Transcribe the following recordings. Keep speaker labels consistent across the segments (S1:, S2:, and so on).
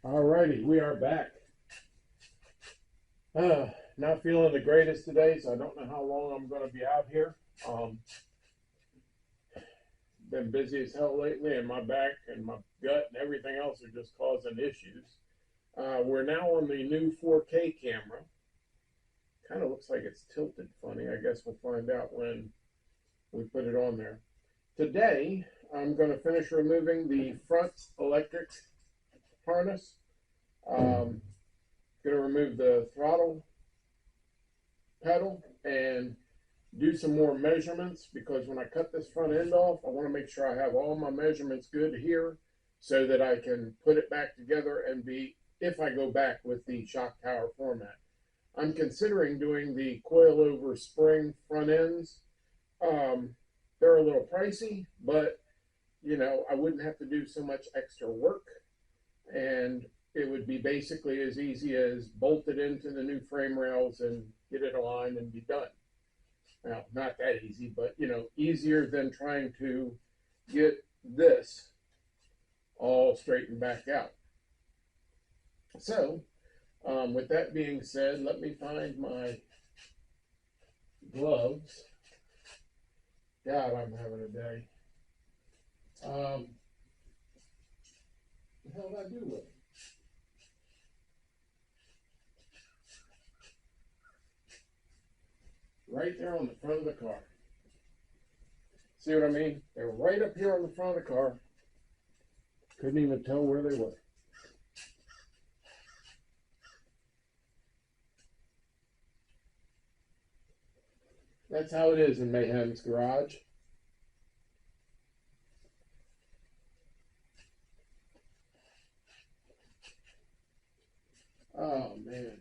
S1: Alrighty, we are back. Not feeling the greatest today, so I don't know how long I'm going to be out here. Been busy as hell lately, and my back and my gut and everything else are just causing issues. We're now on the new 4K camera. Kind of looks like it's tilted funny. I guess we'll find out when we put it on there. Today, I'm going to finish removing the front electric harness. Going to remove the throttle pedal and do some more measurements, because when I cut this front end off, I want to make sure I have all my measurements good here so that I can put it back together and if I go back with the shock tower format. I'm considering doing the coilover spring front ends. They're a little pricey, but you know, I wouldn't have to do so much extra work, and it would be basically as easy as bolt it into the new frame rails and get it aligned and be done. Now, not that easy, but you know, easier than trying to get this all straightened back out. So, with that being said, let me find my gloves. God, I'm having a day. What the hell did I do with them? Right there on the front of the car. See what I mean? They're right up here on the front of the car. Couldn't even tell where they were. That's how it is in Mayhem's garage. Oh, man.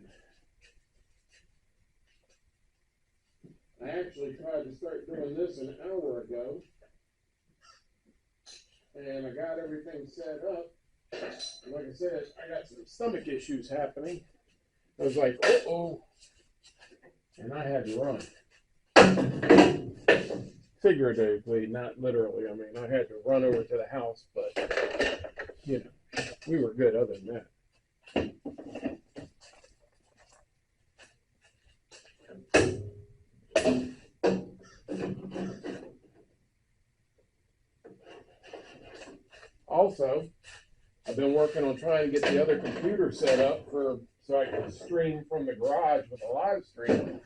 S1: I actually tried to start doing this an hour ago, and I got everything set up. And like I said, I got some stomach issues happening. I was like, uh-oh, and I had to run. Figuratively, not literally. I mean, I had to run over to the house, but, you know, we were good other than that. Also, I've been working on trying to get the other computer set up so I can stream from the garage with a live stream,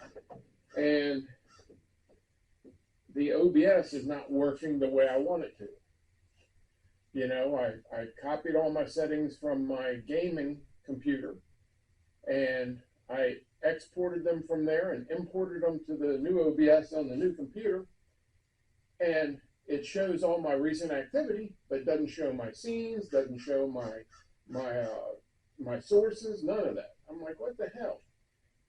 S1: and the OBS is not working the way I want it to. You know, I copied all my settings from my gaming computer, and I exported them from there and imported them to the new OBS on the new computer, and it shows all my recent activity, but doesn't show my scenes, doesn't show my sources, none of that. I'm like, what the hell?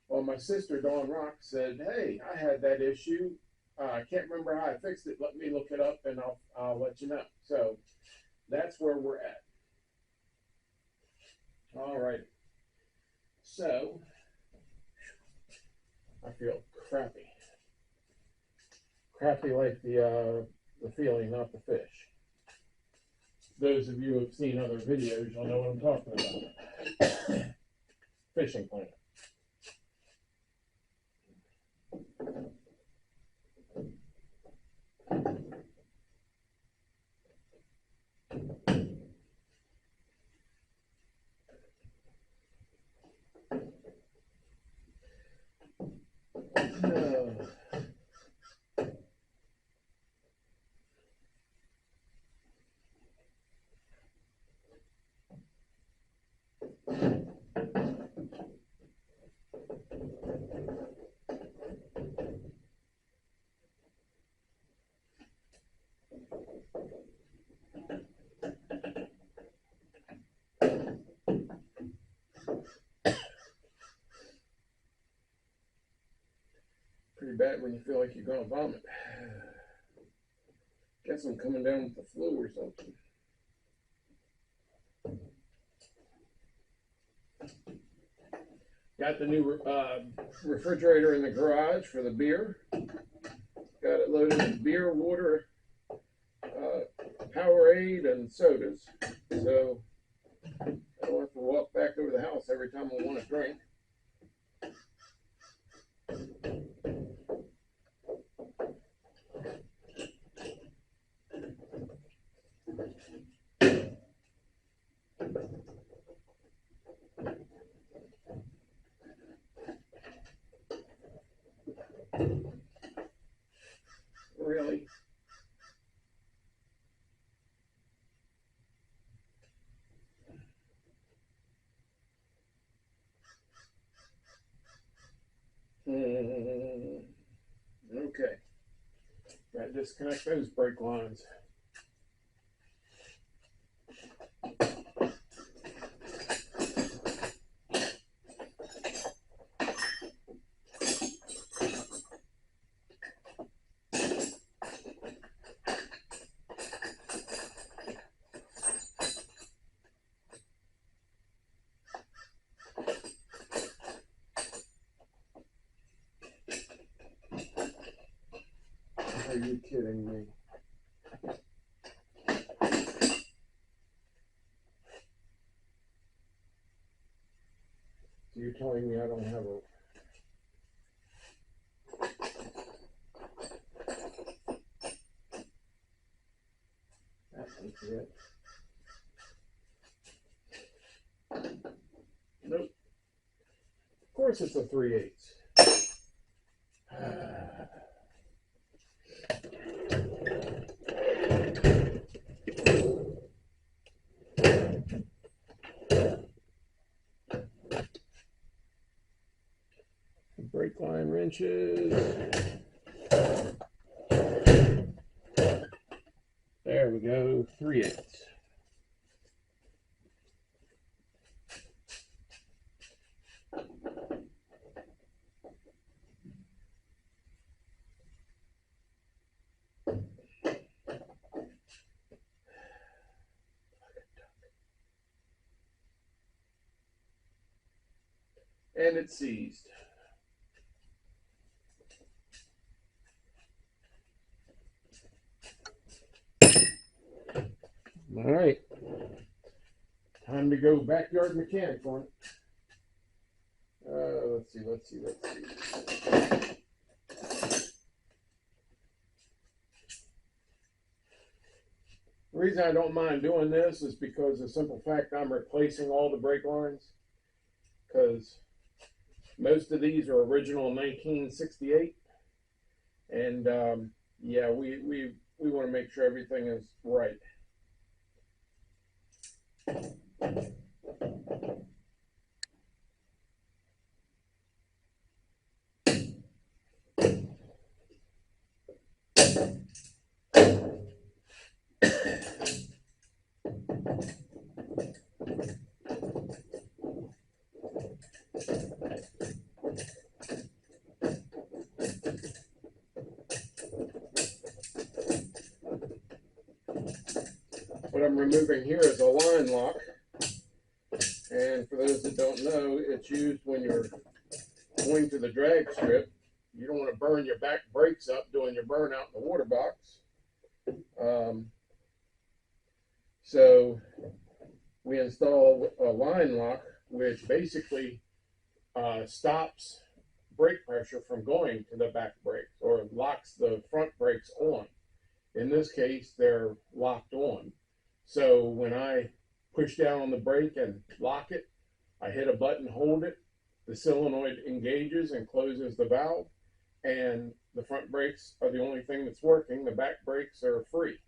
S1: Well, my sister Dawn Rock said, hey, I had that issue. I can't remember how I fixed it. Let me look it up, and I'll let you know. So that's where we're at. All right. So I feel crappy. Crappy like the feeling, not the fish. Those of you who have seen other videos, you'll know what I'm talking about. Fishing planet. Pretty bad when you feel like you're gonna vomit. Guess I'm coming down with the flu or something. Got the new refrigerator in the garage for the beer. Got it loaded with beer, water, Powerade, and sodas. So I don't have to walk house every time I want to drink. Really? Okay. Got to disconnect those brake lines. Are you kidding me? So you're telling me I don't have a... That ain't it. Nope. Of course it's a 3/8. Brake line wrenches. There we go, 3/8. And it's seized. All right, time to go backyard mechanic on it. Let's see. The reason I don't mind doing this is because the simple fact I'm replacing all the brake lines, because most of these are original 1968, and yeah, we want to make sure everything is right. What I'm removing here is a line lock, and for those that don't know, it's used when you're going to the drag strip. You don't want to burn your back brakes up doing your burnout in the water box. So we install a line lock, which basically stops brake pressure from going to the back brakes, or locks the front brakes on. In this case, they're locked on. So when I push down on the brake and lock it, I hit a button, hold it, the solenoid engages and closes the valve, and the front brakes are the only thing that's working. The back brakes are free.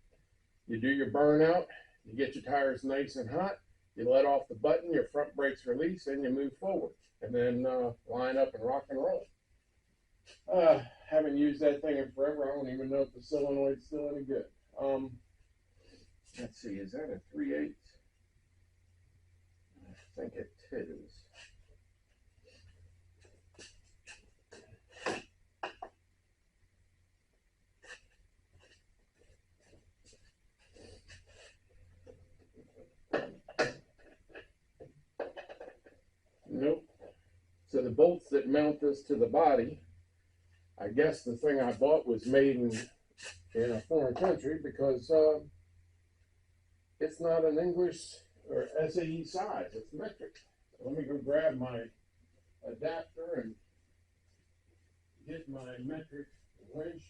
S1: You do your burnout, you get your tires nice and hot, you let off the button, your front brakes release, and you move forward. And then line up and rock and roll. Haven't used that thing in forever. I don't even know if the solenoid's still any good. Let's see, is that a 3/8? I think it is. Nope. So the bolts that mount this to the body, I guess the thing I bought was made in a foreign country, because it's not an English or SAE size, it's metric. Let me go grab my adapter and get my metric wrench.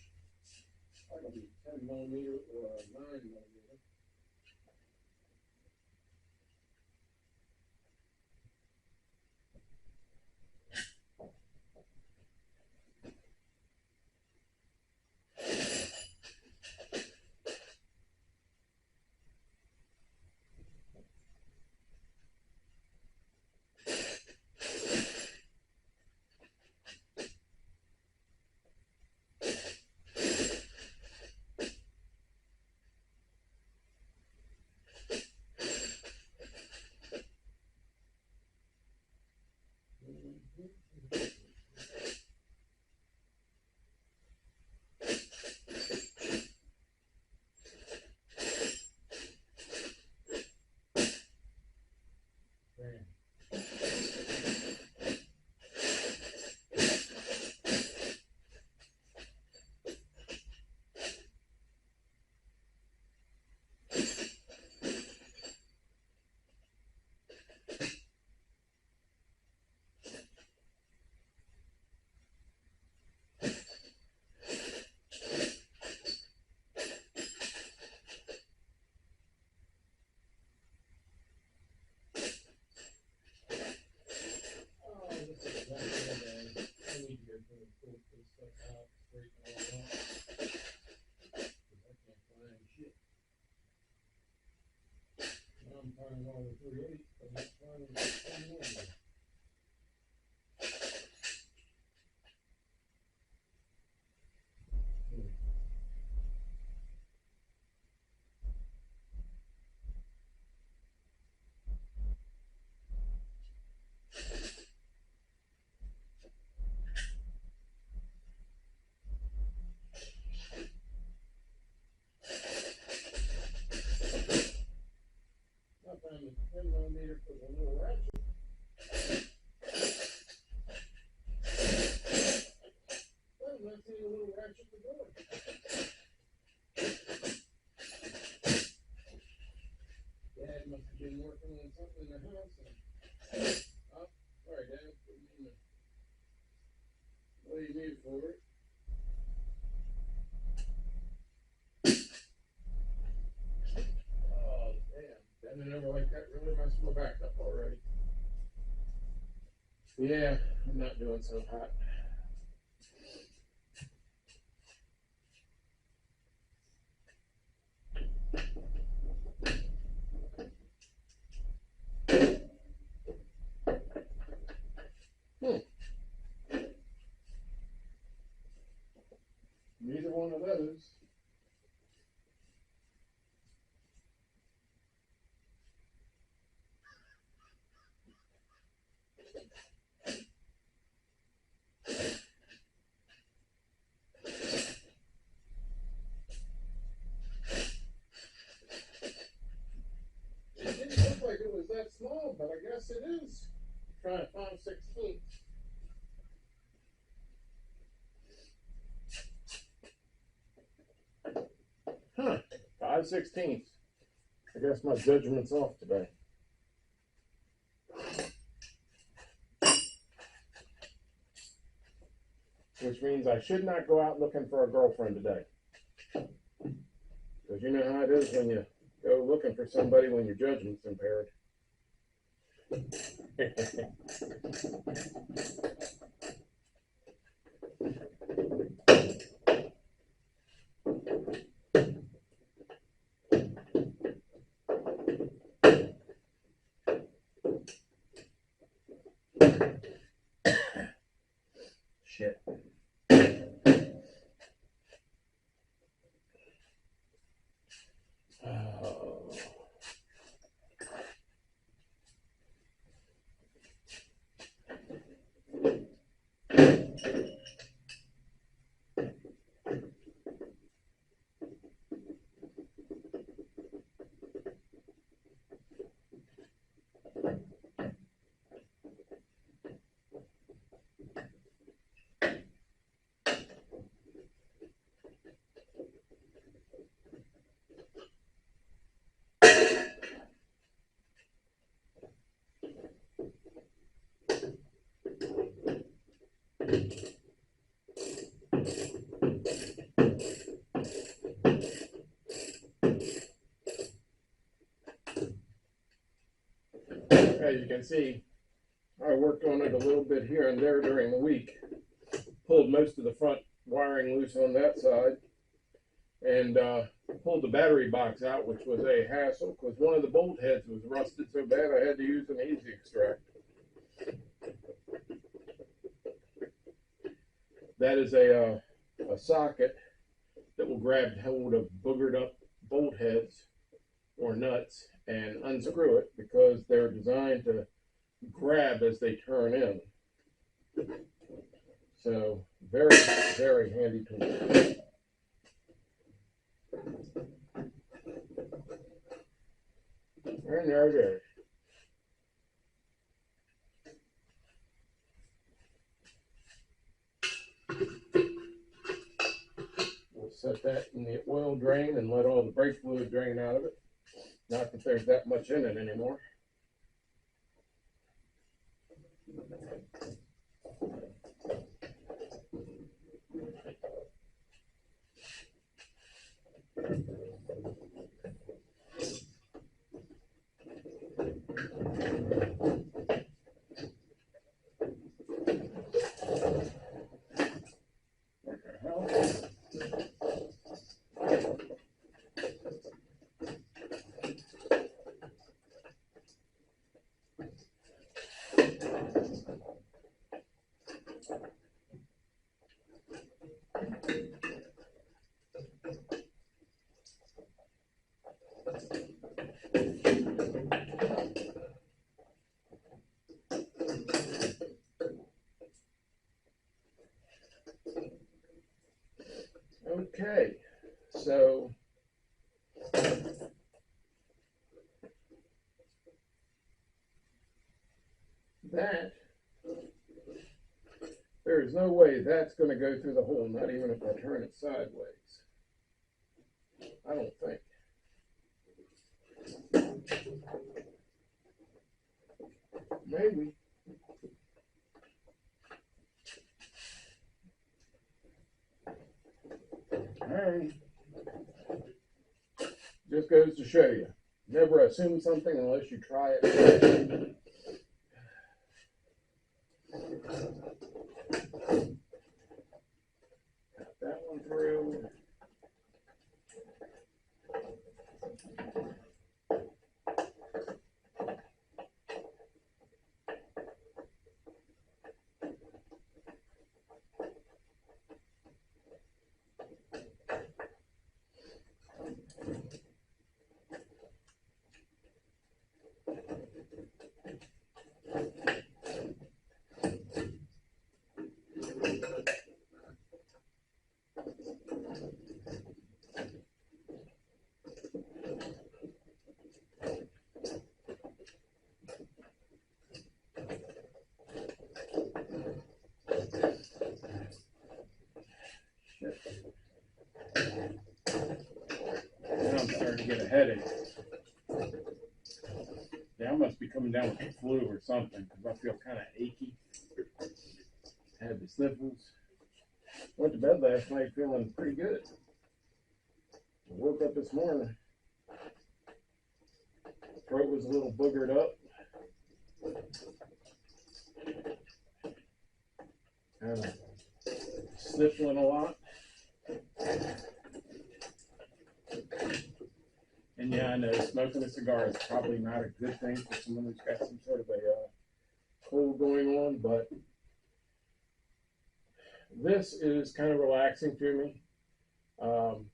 S1: That'll be 10mm or a 9mm. On the 10mm for the little ratchet. Well, I'm not seeing a little ratchet to go. Dad must have been working on something in the house. And, oh, sorry, Dad. Didn't mean to leave you for it. Oh, damn. Bending over like that really messed my back up already. Yeah, I'm not doing so hot. Neither one of those. It didn't look like it was that small, but I guess it is. Try a 5/16. Huh, 5/16. I guess my judgment's off today. Which means I should not go out looking for a girlfriend today. Because you know how it is when you go looking for somebody when your judgment's impaired. Shit. Oh. As you can see, I worked on it a little bit here and there during the week. Pulled most of the front wiring loose on that side, and pulled the battery box out, which was a hassle because one of the bolt heads was rusted so bad I had to use an easy extract. That is a socket that will grab hold of boogered up bolt heads or nuts and unscrew it because they're designed to grab as they turn in. So very, very handy tool. And there it is. We'll set that in the oil drain and let all the brake fluid drain out of it. Not that there's that much in it anymore. Okay, so that, there is no way that's going to go through the hole, not even if I turn it sideways. I don't think. Maybe. Alright. Just goes to show you. Never assume something unless you try it. Got that one through. I'm starting to get a headache. Yeah, I must be coming down with the flu or something because I feel kind of achy. Had the sniffles. Went to bed last night feeling pretty good. I woke up this morning. Throat was a little boogered up. Kind of sniffling a lot. And yeah, I know smoking a cigar is probably not a good thing for someone who's got some sort of a cold going on, but this is kind of relaxing to me.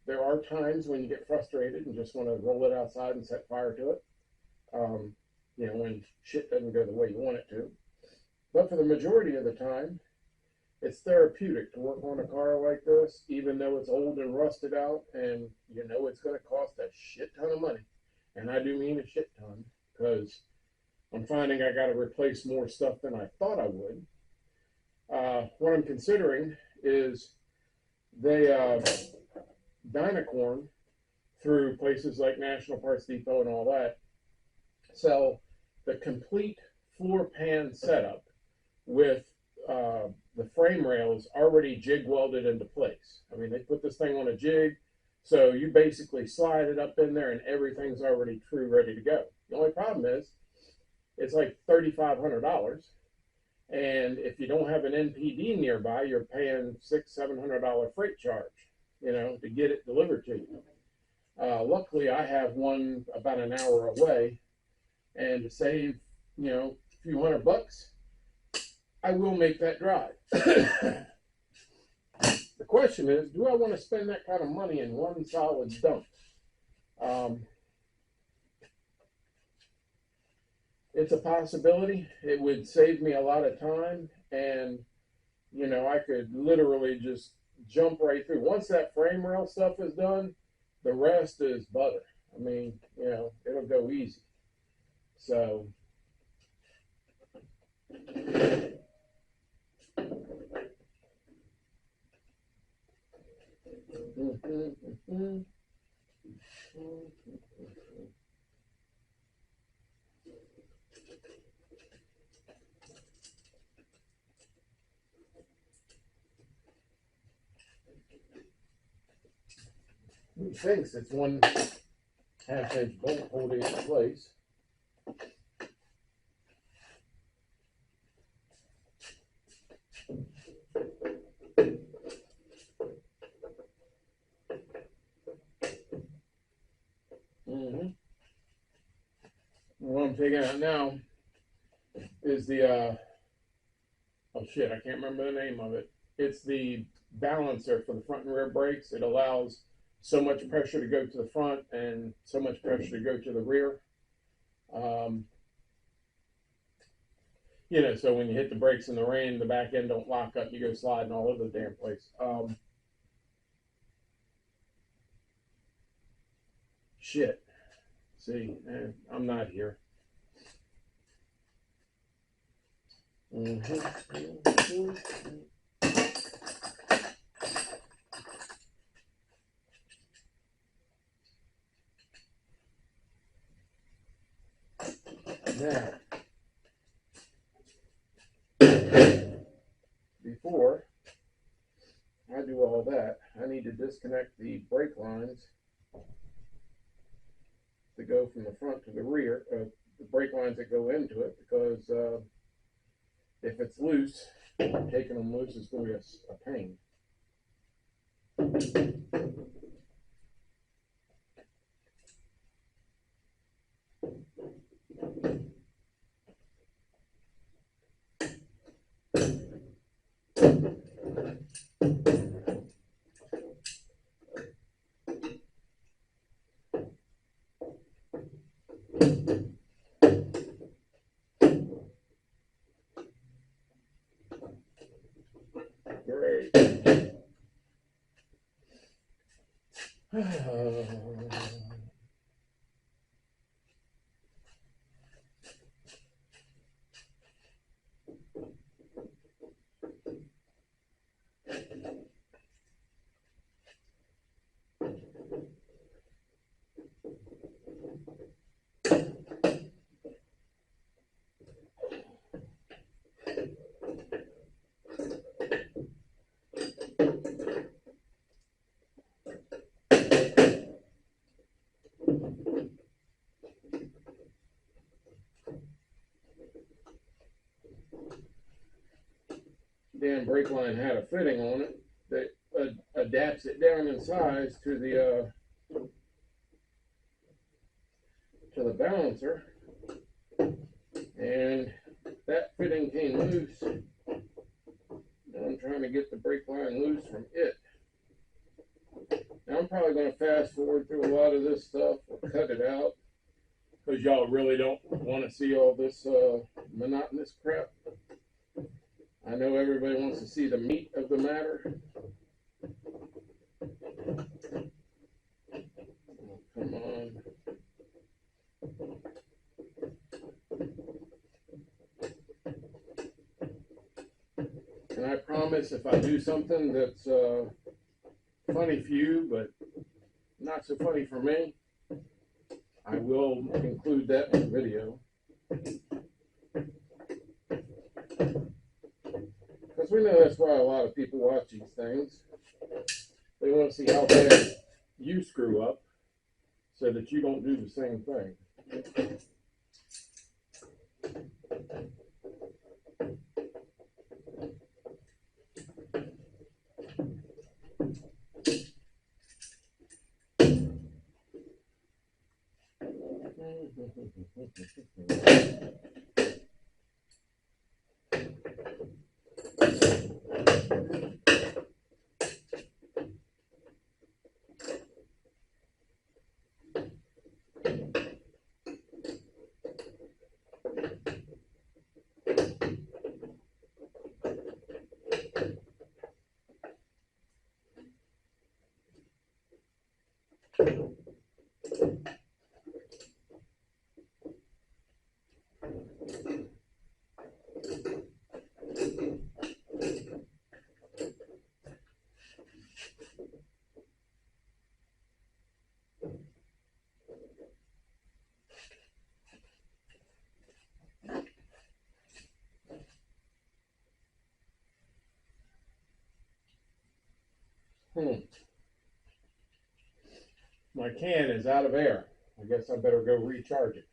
S1: There are times when you get frustrated and just want to roll it outside and set fire to it. You know, when shit doesn't go the way you want it to. But for the majority of the time, it's therapeutic to work on a car like this, even though it's old and rusted out, and you know it's going to cost a shit ton of money. And I do mean a shit ton, because I'm finding I got to replace more stuff than I thought I would. What I'm considering is they Dynacorn, through places like National Parts Depot and all that, sell the complete floor pan setup with the frame rails already jig welded into place. I mean, they put this thing on a jig, so you basically slide it up in there and everything's already true, ready to go. The only problem is it's like $3,500. And if you don't have an NPD nearby, you're paying $600-700 freight charge, to get it delivered to you. Luckily, I have one about an hour away, and to save, a few $100, I will make that drive. The question is, do I want to spend that kind of money in one solid dump? It's a possibility. It would save me a lot of time, and I could literally just jump right through. Once that frame rail stuff is done, the rest is butter. I mean, it'll go easy. So he thinks it's 1/2 inch bolt holding it in place. What I'm taking out now is the oh shit, I can't remember the name of it. It's the balancer for the front and rear brakes. It allows so much pressure to go to the front and so much pressure to go to the rear. So when you hit the brakes in the rain, the back end don't lock up. You go sliding all over the damn place. Shit. See, I'm not here. Now, before I do all that, I need to disconnect the brake lines to go from the front to the rear, the brake lines that go into it, because if it's loose, taking them loose is going to be a pain. Great. Damn brake line had a fitting on it that adapts it down in size to the balancer, and that fitting came loose. Now I'm trying to get the brake line loose from it. Now I'm probably going to fast forward through a lot of this stuff or cut it out, because y'all really don't want to see all this monotonous crap. I know everybody wants to see the meat of the matter. Oh, come on. And I promise, if I do something that's funny for you, but not so funny for me, I will include that in the video. Because we know that's why a lot of people watch these things. They want to see how bad you screw up so that you don't do the same thing. My can is out of air. I guess I better go recharge it.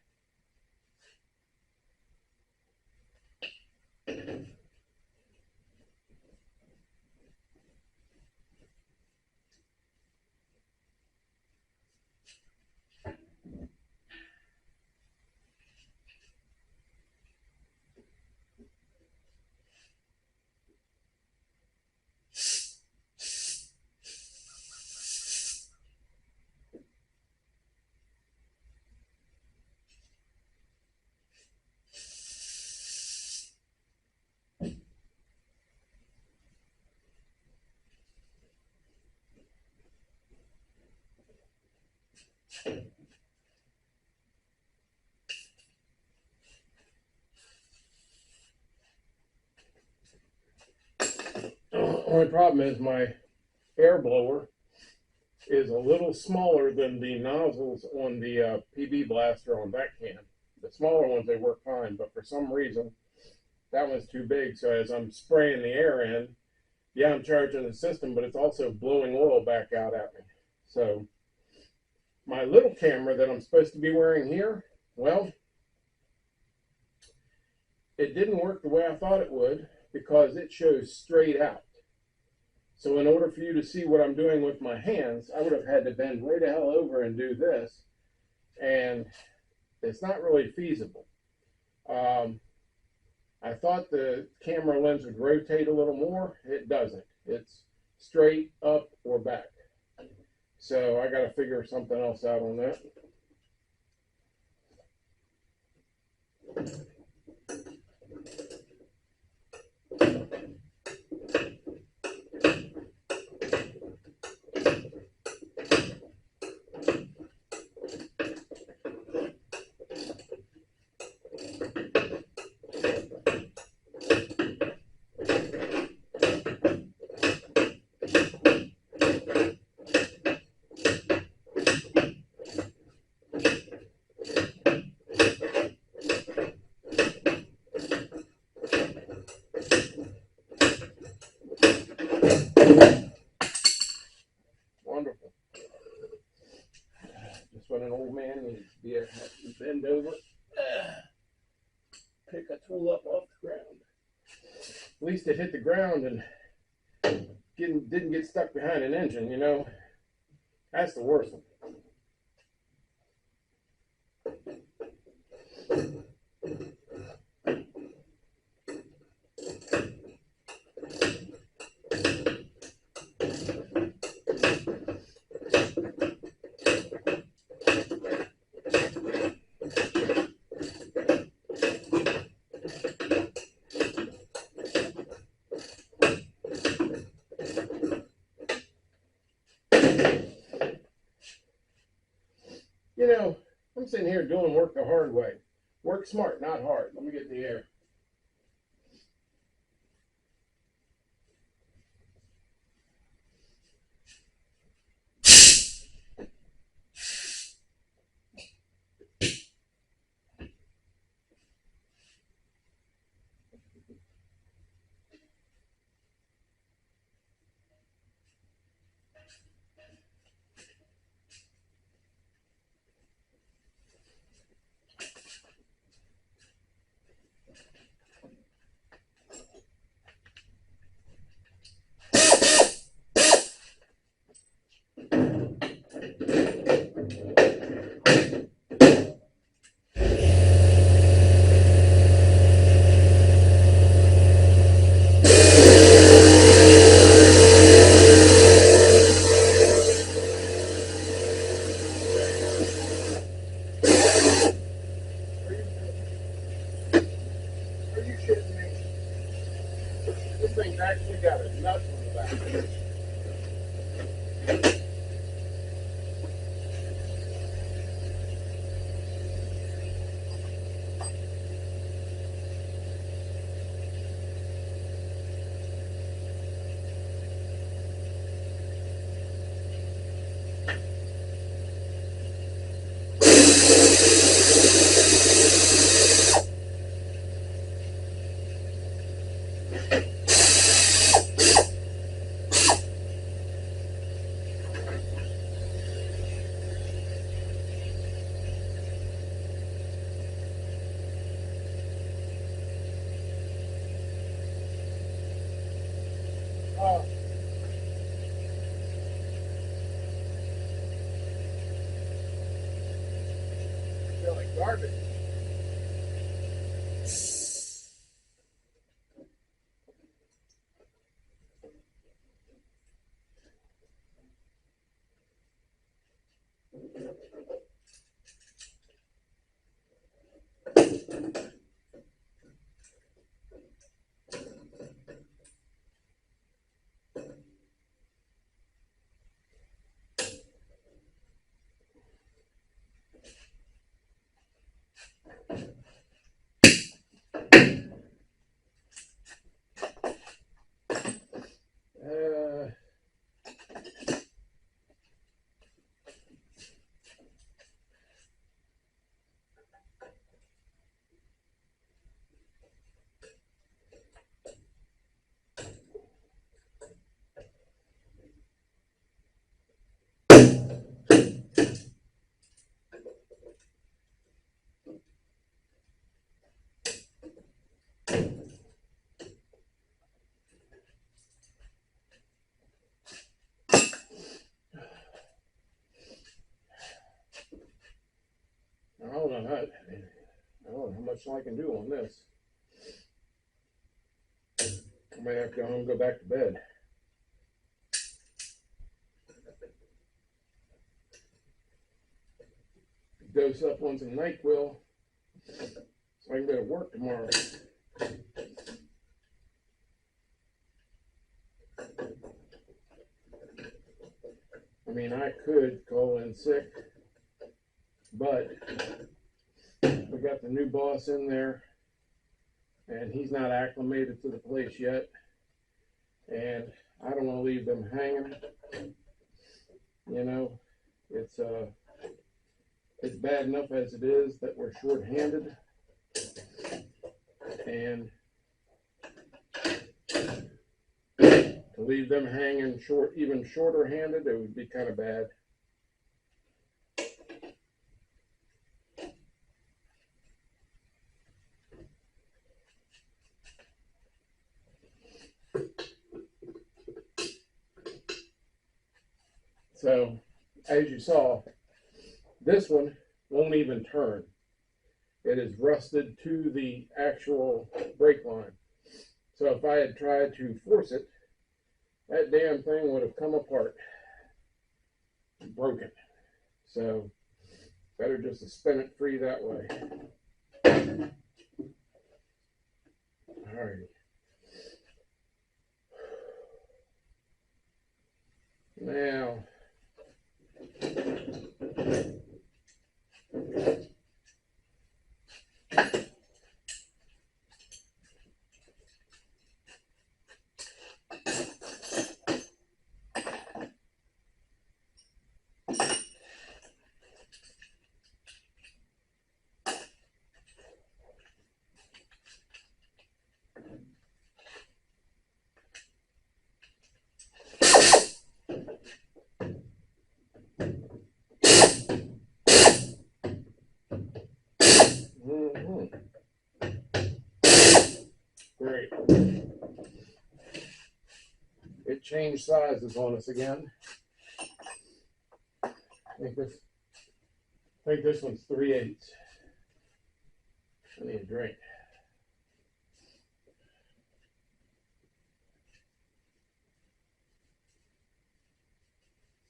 S1: Only problem is my air blower is a little smaller than the nozzles on the PB blaster on that can. The smaller ones, they work fine, but for some reason, that one's too big. So as I'm spraying the air in, yeah, I'm charging the system, but it's also blowing oil back out at me. So my little camera that I'm supposed to be wearing here, well, it didn't work the way I thought it would because it shows straight out. So in order for you to see what I'm doing with my hands, I would have had to bend way the hell over and do this. And it's not really feasible. I thought the camera lens would rotate a little more. It doesn't. It's straight up or back. So I got to figure something else out on that. Wonderful. Just when an old man needs to be able to bend over, pick a tool up off the ground. At least it hit the ground and didn't get stuck behind an engine, you know. That's the worst one. You know, I'm sitting here doing work the hard way. Work smart, not hard. Let me get the air. This thing's actually got a nut on the back. Oh. I feel like garbage. I don't know how much I can do on this. I might have to go home and go back to bed. Dose up on some NyQuil so I can go to work tomorrow. I mean, I could call in sick, but we got the new boss in there and he's not acclimated to the place yet, and I don't want to leave them hanging. You know, it's bad enough as it is that we're short-handed, and to leave them hanging even shorter-handed, it would be kind of bad. So, as you saw, this one won't even turn. It is rusted to the actual brake line. So if I had tried to force it, that damn thing would have come apart, broken. So better just to spin it free that way. Alrighty. Now, great. It changed sizes on us again. I think this one's 3/8. I need a drink.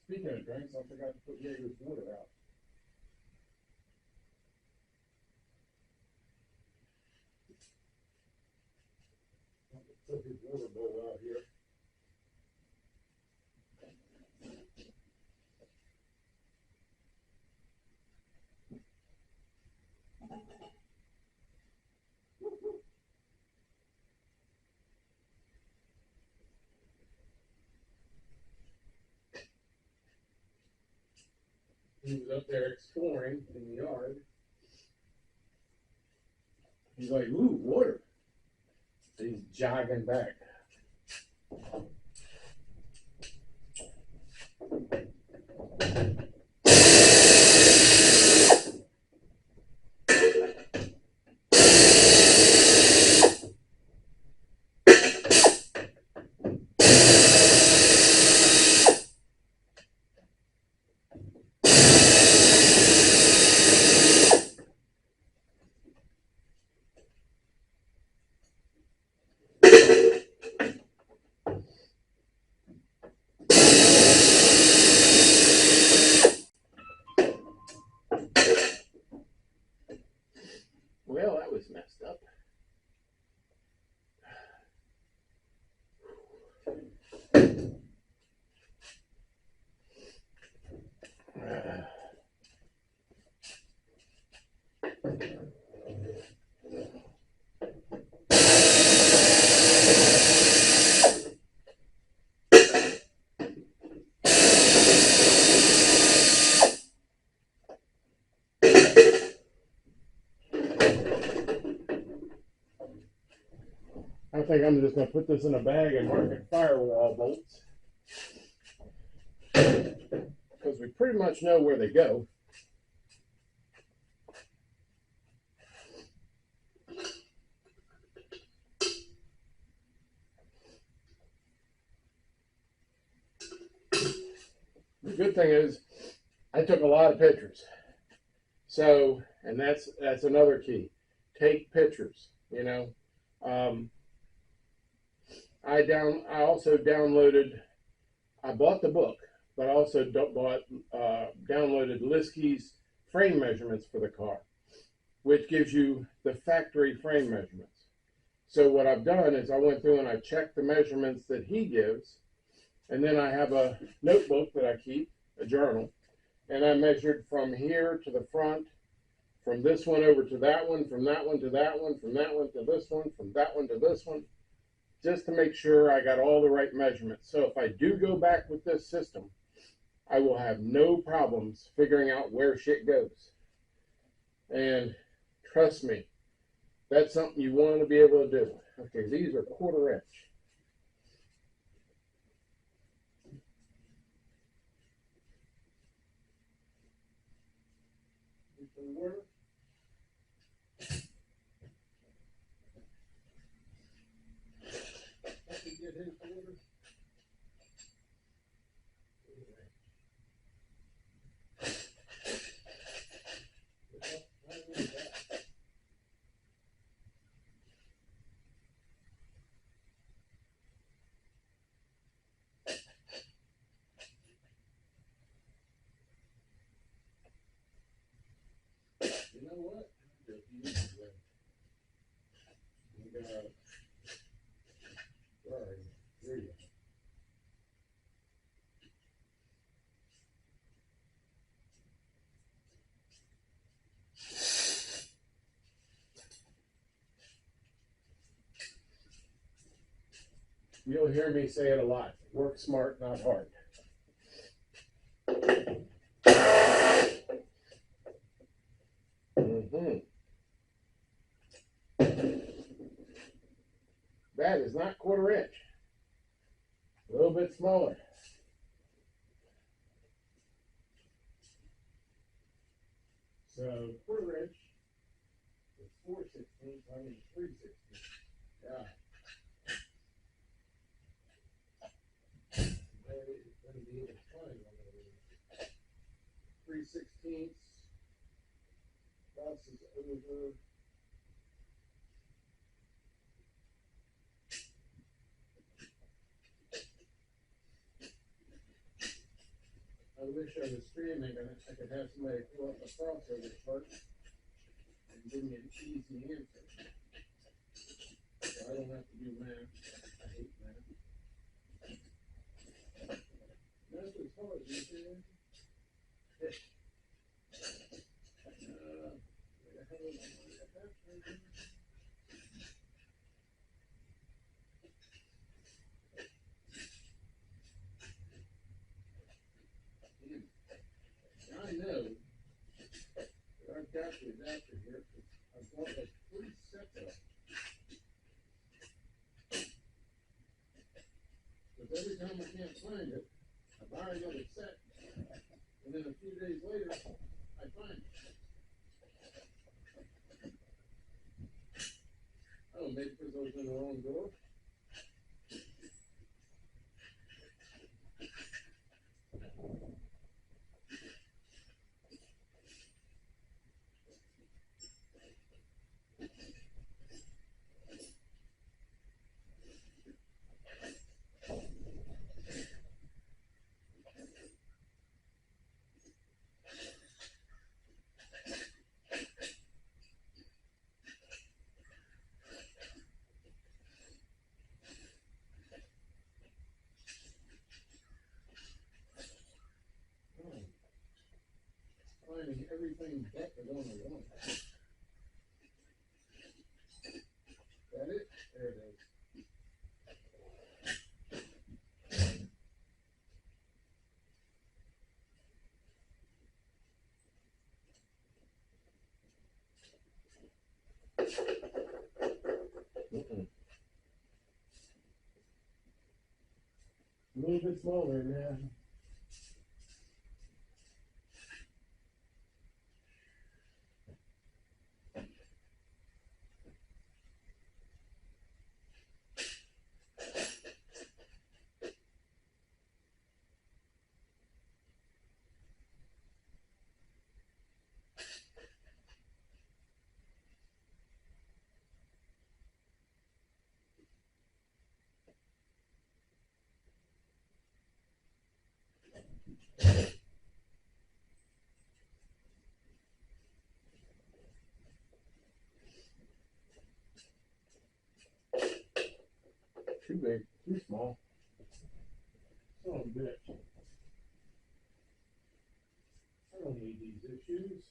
S1: Speaking of drinks, I forgot to put Jaeger's water out. his water bowl out here. He was up there exploring in the yard. He's like, ooh, water. So he's jogging back. Well, that was messed up. I think I'm just going to put this in a bag and mark it firewall bolts. Because we pretty much know where they go. The good thing is I took a lot of pictures. So, and that's another key. Take pictures, you know. I also downloaded, I bought the book, but I also downloaded Liskey's frame measurements for the car, which gives you the factory frame measurements. So what I've done is I went through and I checked the measurements that he gives, and then I have a notebook that I keep, a journal, and I measured from here to the front, from this one over to that one, from that one to that one, from that one to this one, from that one to this one, just to make sure I got all the right measurements. So if I do go back with this system, I will have no problems figuring out where shit goes. And trust me, that's something you want to be able to do. Okay, these are 1/4 inch. You know what? You'll hear me say it a lot. Work smart, not hard. That is not 1/4 inch. A little bit smaller. So 1/4 inch is 4/16. I mean 3/16. Yeah. 3/16 crosses over. I wish I was streaming and I could have somebody pull up a crossover chart and give me an easy answer. So I don't have to do math. I know that I've got the adapter here. I've bought like 3 sets of them. But every time I can't find it, I buy another set. And then a few days later, I find it. Oh, maybe because I was in the wrong door. Finding everything but the one I want. Is that it? There it is. A little bit smaller, man. Too big, too small. Son of a bitch. I don't need these issues.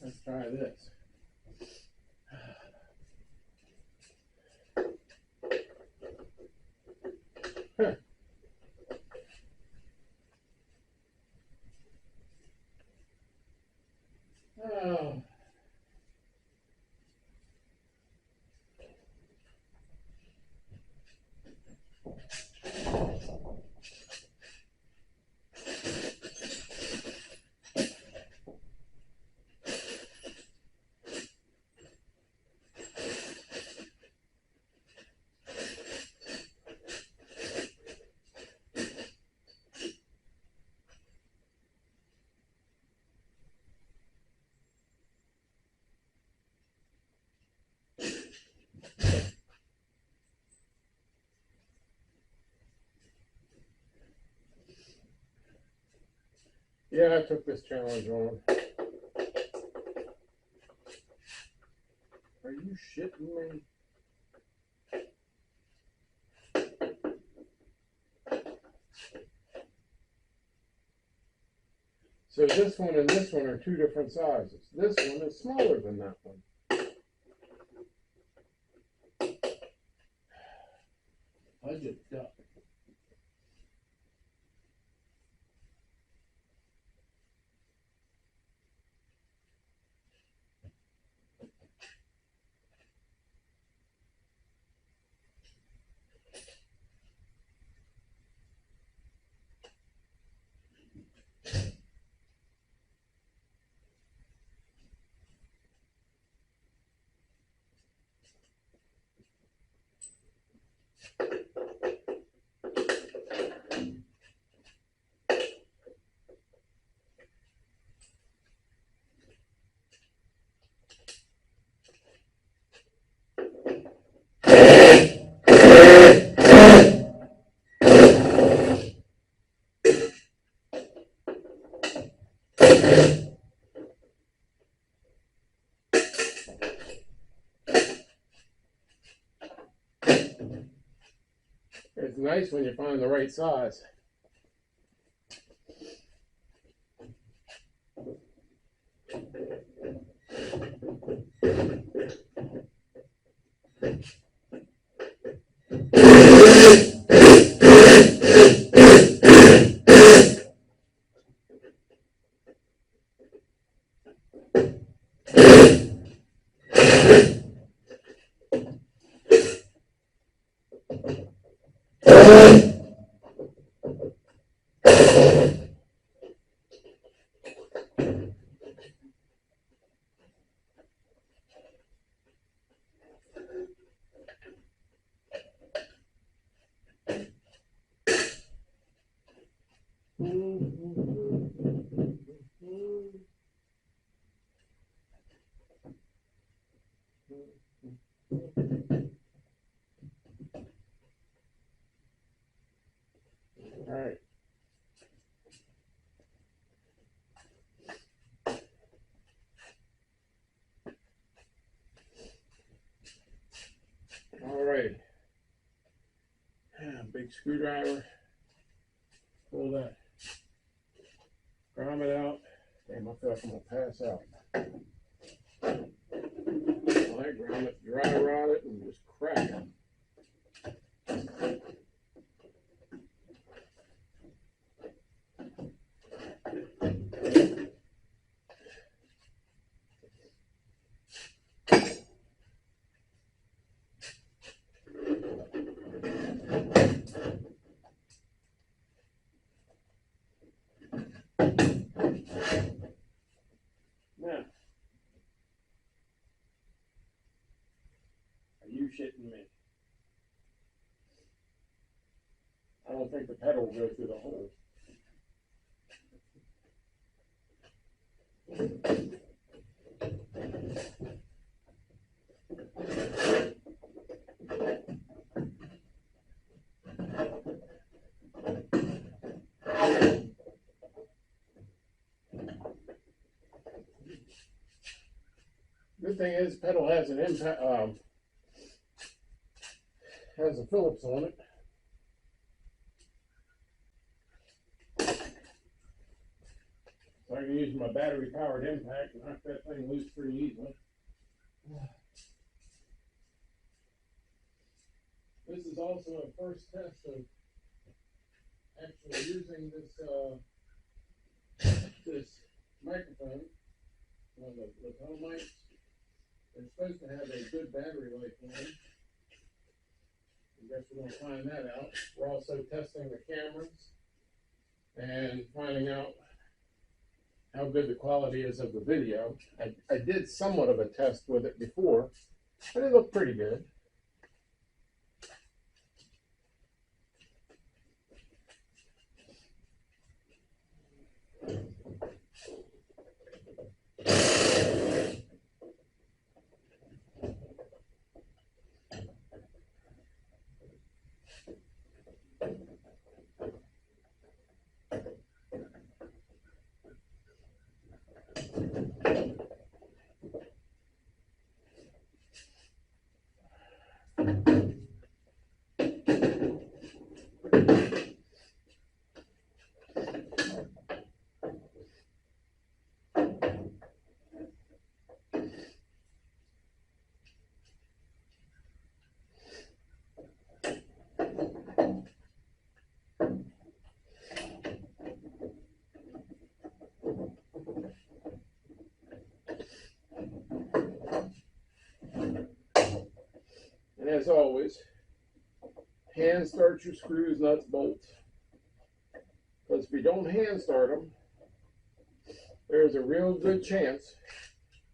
S1: Let's try this. Huh. Oh. Yeah, I took this challenge on. Are you shitting me? So this one and this one are 2 different sizes. This one is smaller than that one. Budget duck. It's nice when you find the right size. All right. All right. Big screwdriver. Pull that grommet out. Damn, I feel like I'm gonna pass out. Pull that grommet, dry rot it, and just crack it. Now, are you shitting me? I don't think the pedal will go through the hole. Good thing is, pedal has an impact, has a Phillips on it. So I can use my battery powered impact and knock that thing loose pretty easily. This is also a first test of actually using this microphone. Well, the lapel mics, they're supposed to have a good battery life on them. I guess we're going to find that out. We're also testing the cameras and finding out how good the quality is of the video. I did somewhat of a test with it before, but it looked pretty good. And as always, hand start your screws, nuts, bolts. Because if you don't hand start them, there's a real good chance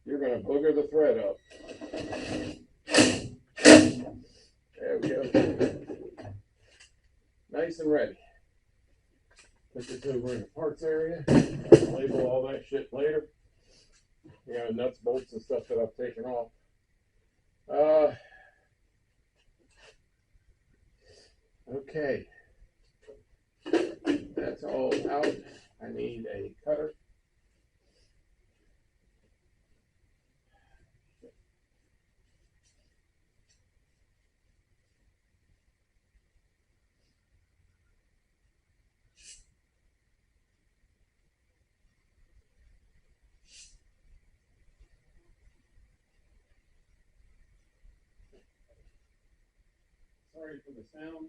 S1: you're going to booger the thread up. There we go. Nice and ready. Put this over in the parts area. Label all that shit later. Yeah, nuts, bolts, and stuff that I've taken off. Okay. That's all out. I need a cutter. sorry for the sound,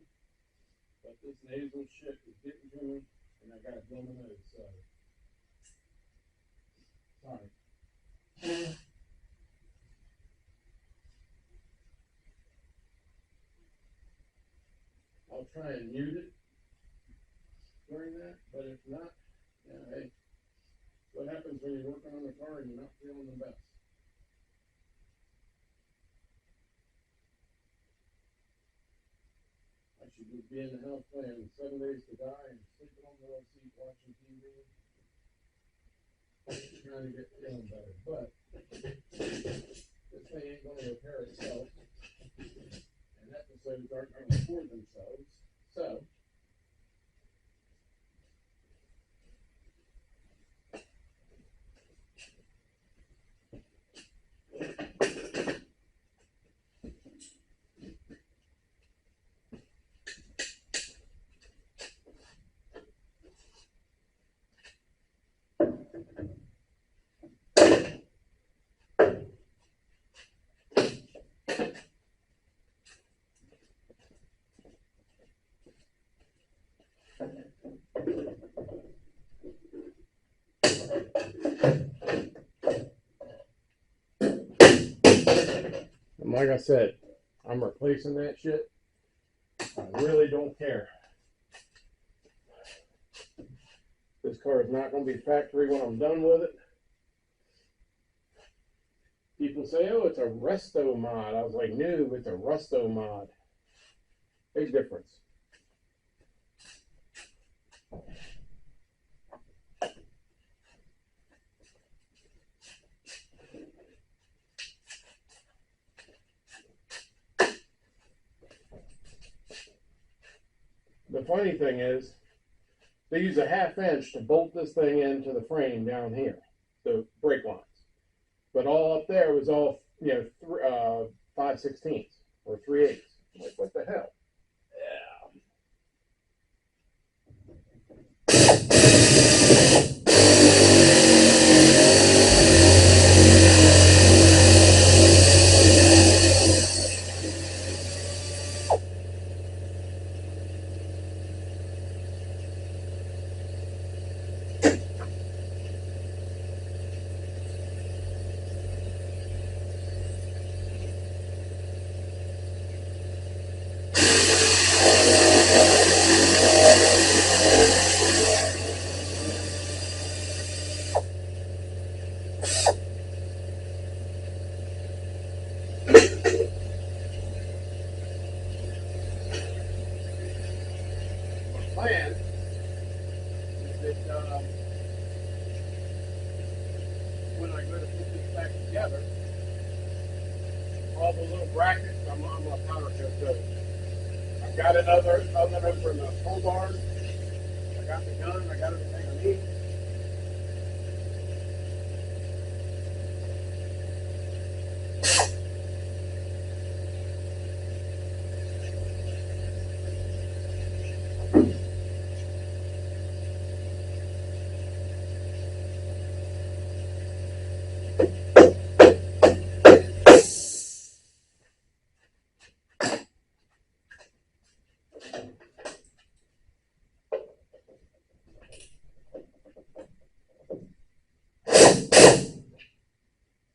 S1: but this nasal shit is getting to me, and I got a blown nose, so sorry. I'll try and mute it during that, but if not, yeah, hey, what happens when you're working on the car and you're not feeling the best? I should just be in the house playing 7 Days to Die and sleeping on the love seat watching TV, trying to get feeling better. But this thing ain't going to repair itself, and episodes aren't going to record themselves. So, like I said, I'm replacing that shit. I really don't care. This car is not going to be factory when I'm done with it. People say, oh, it's a resto mod. I was like, no, it's a rusto mod. Big difference. The funny thing is, they use a 1/2 inch to bolt this thing into the frame down here, the brake lines. But all up there was all, 5/16 or 3/8. Like, what the hell? Plan is that when I go to put this back together, all the little brackets, I'm gonna power shift those. I've got another oven over in the pole barn. I got the gun. I got everything I need.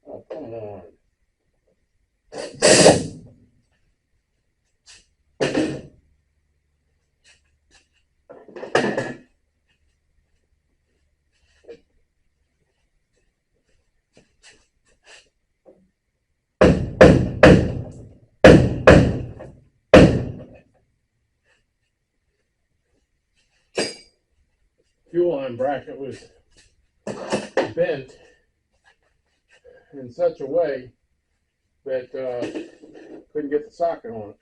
S1: Oh, come on. Fuel line bracket was bent in such a way that couldn't get the socket on it.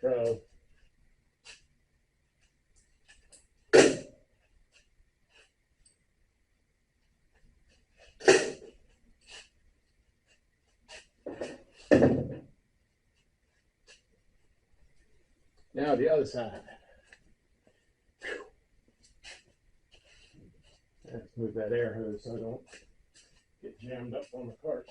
S1: So the other side. Let's move that air hose so I don't get jammed up on the cart.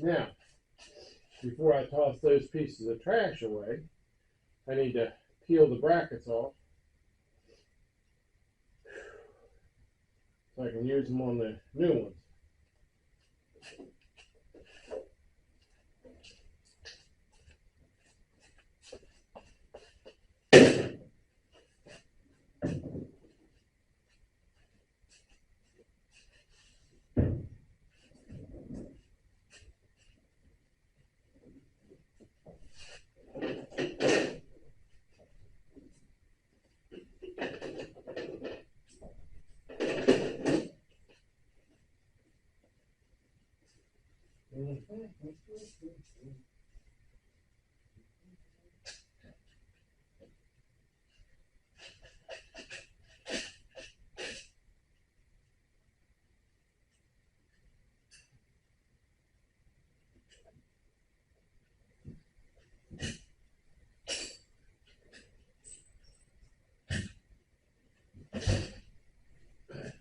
S1: Now, before I toss those pieces of trash away, I need to peel the brackets off so I can use them on the new ones.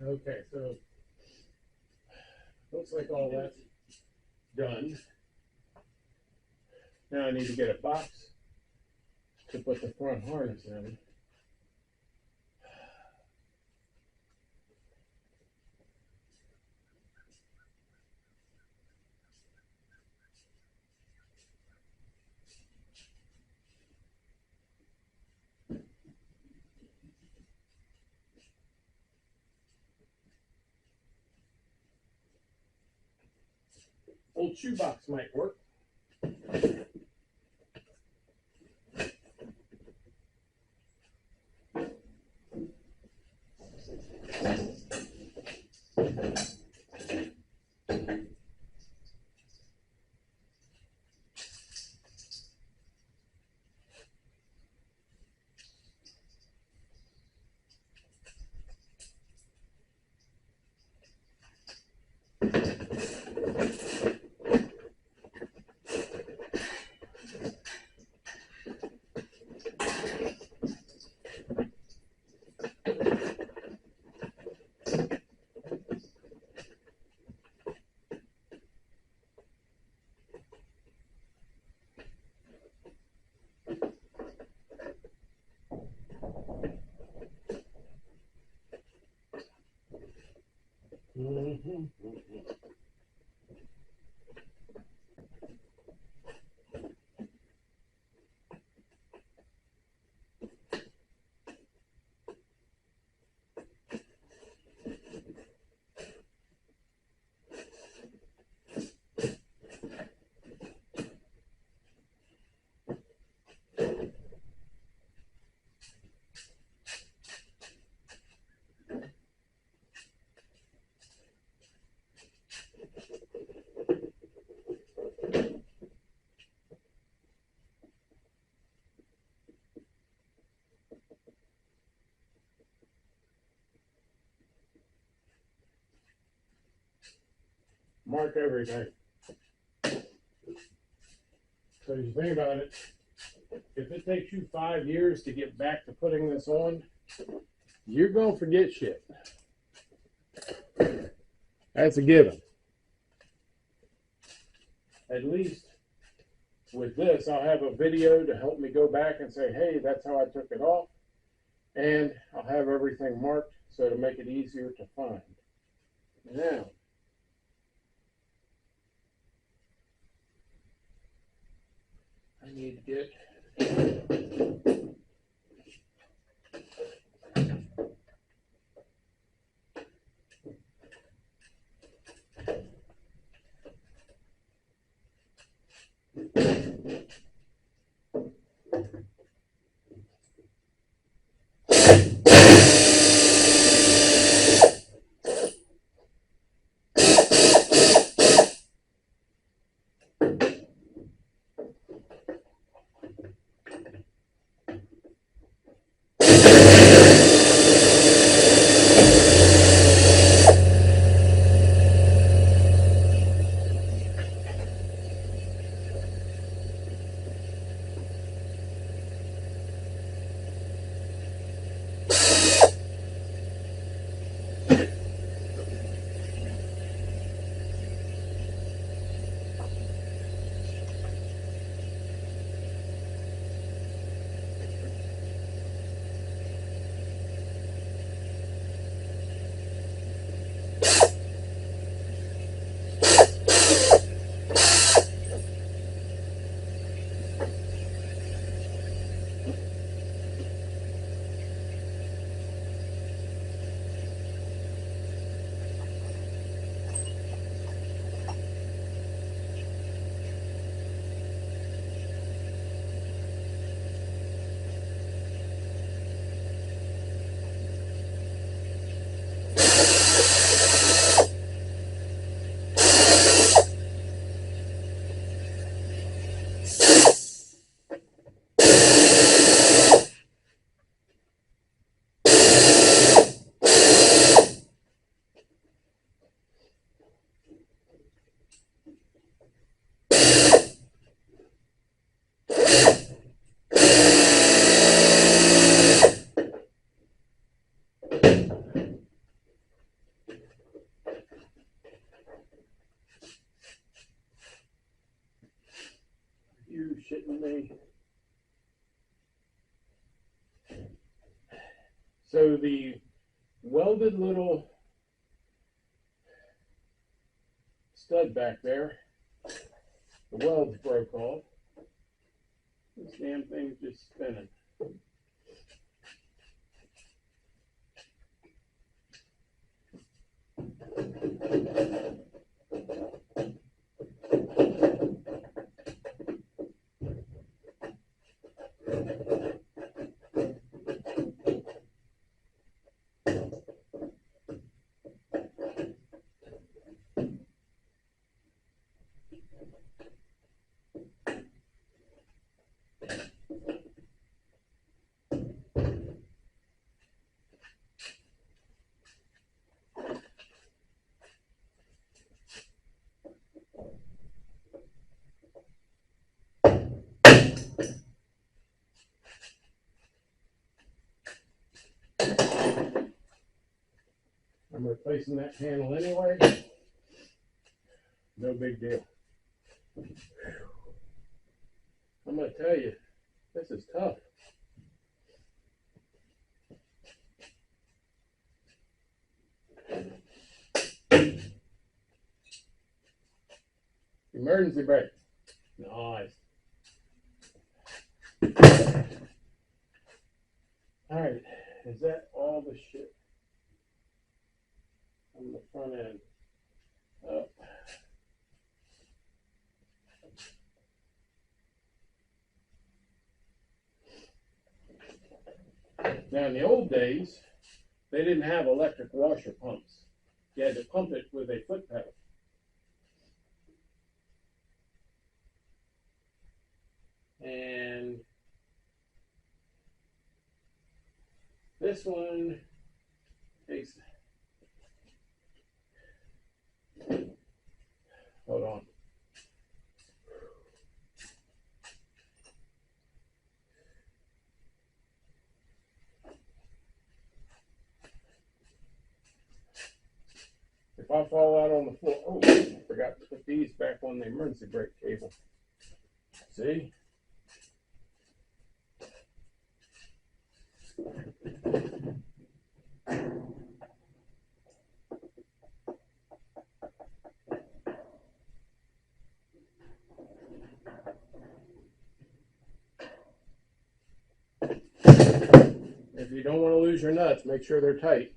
S1: Okay, so looks like all that's done. Now I need to get a box to put the front harness in. Old shoebox might work. Mark everything. So you think about it, if it takes you 5 years to get back to putting this on, you're going to forget shit. That's a given. At least with this, I'll have a video to help me go back and say, hey, that's how I took it off. And I'll have everything marked so to make it easier to find. Now, I need to get you shitting me. So the welded little stud back there, the welds broke off. This damn thing's just spinning. I'm replacing that panel anyway. No big deal. I'm going to tell you, this is tough. Emergency brake. Nice. All right, is that all the shit on the front end? Up. Now, in the old days, they didn't have electric washer pumps. You had to pump it with a foot pedal. And this one takes Hold on. If I fall out on the floor, oh, I forgot to put these back on the emergency brake cable. See? If you don't want to lose your nuts, make sure they're tight.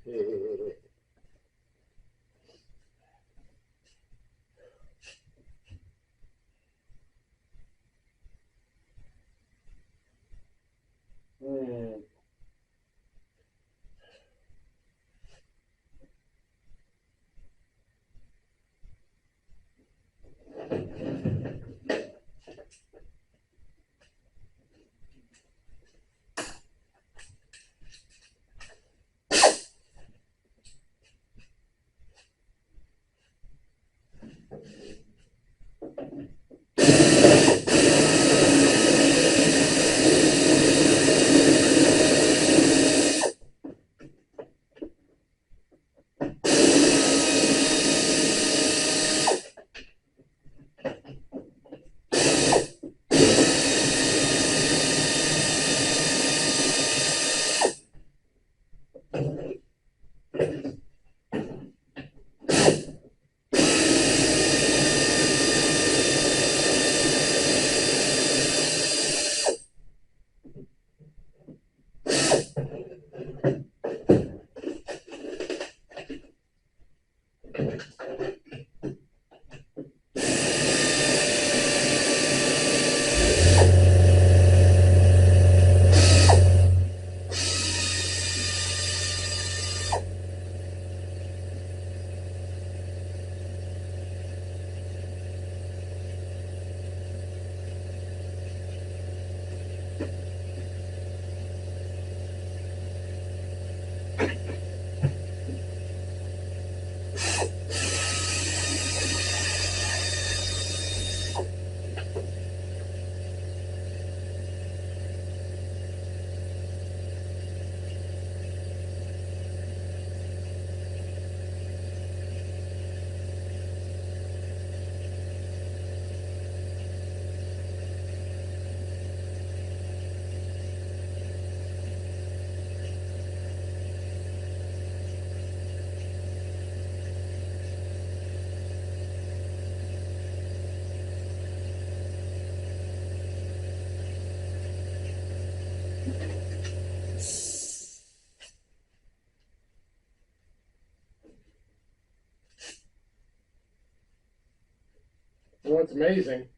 S1: You know what's amazing?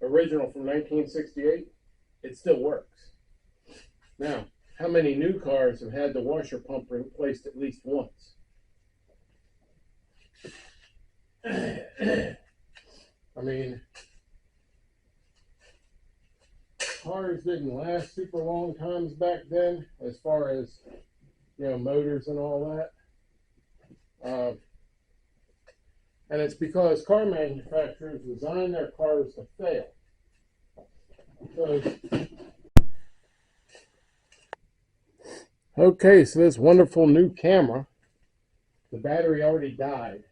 S1: Original from 1968, it still works. Now, how many new cars have had the washer pump replaced at least once? I mean, cars didn't last super long times back then, as far as, motors and all that. And it's because car manufacturers design their cars to fail. Okay, so this wonderful new camera, the battery already died.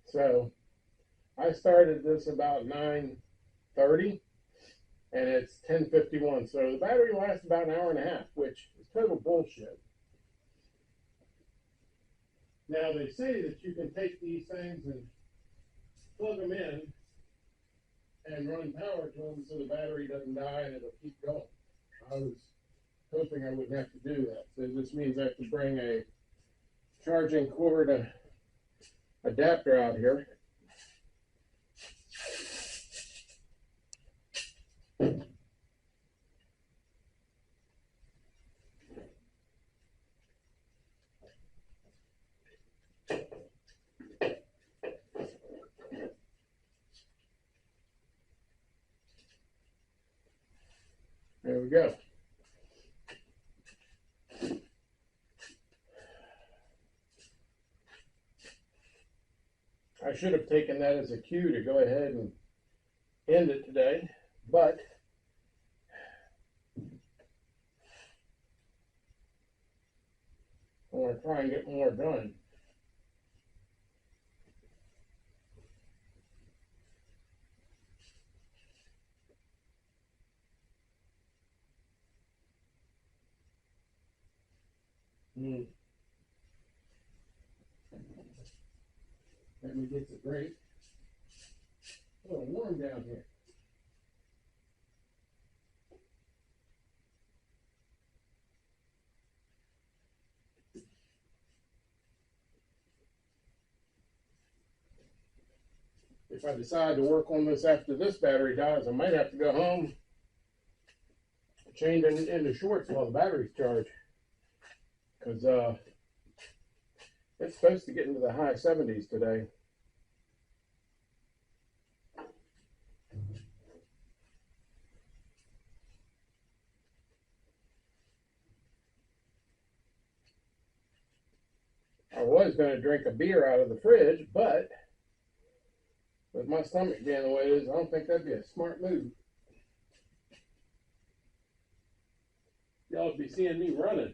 S1: So I started this about 9:30, and it's 10:51. So the battery lasts about an hour and a half, which is total bullshit. Now they say that you can take these things and plug them in and run power to them so the battery doesn't die and it'll keep going. I was hoping I wouldn't have to do that. So this means I have to bring a charging cord adapter out here. we go. I should have taken that as a cue to go ahead and end it today, but I want to try and get more done. Let me get the drink. A little warm down here. If I decide to work on this after this battery dies, I might have to go home, change into shorts while the battery's charged. Because it's supposed to get into the high 70s today. I was going to drink a beer out of the fridge, but with my stomach being the way it is, I don't think that'd be a smart move. Y'all would be seeing me running.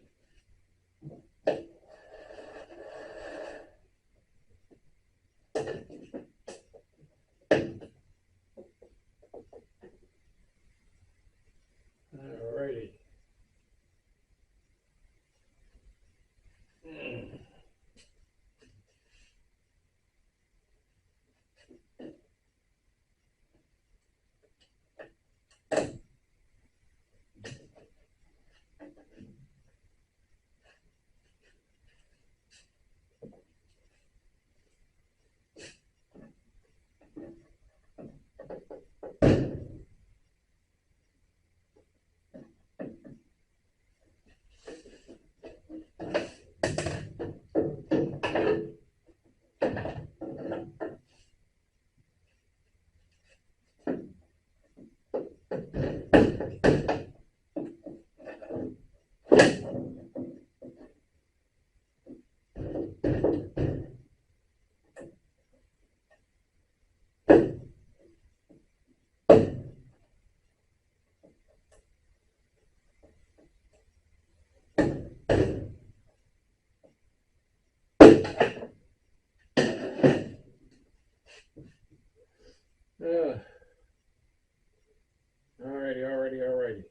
S1: Alrighty. Alrighty.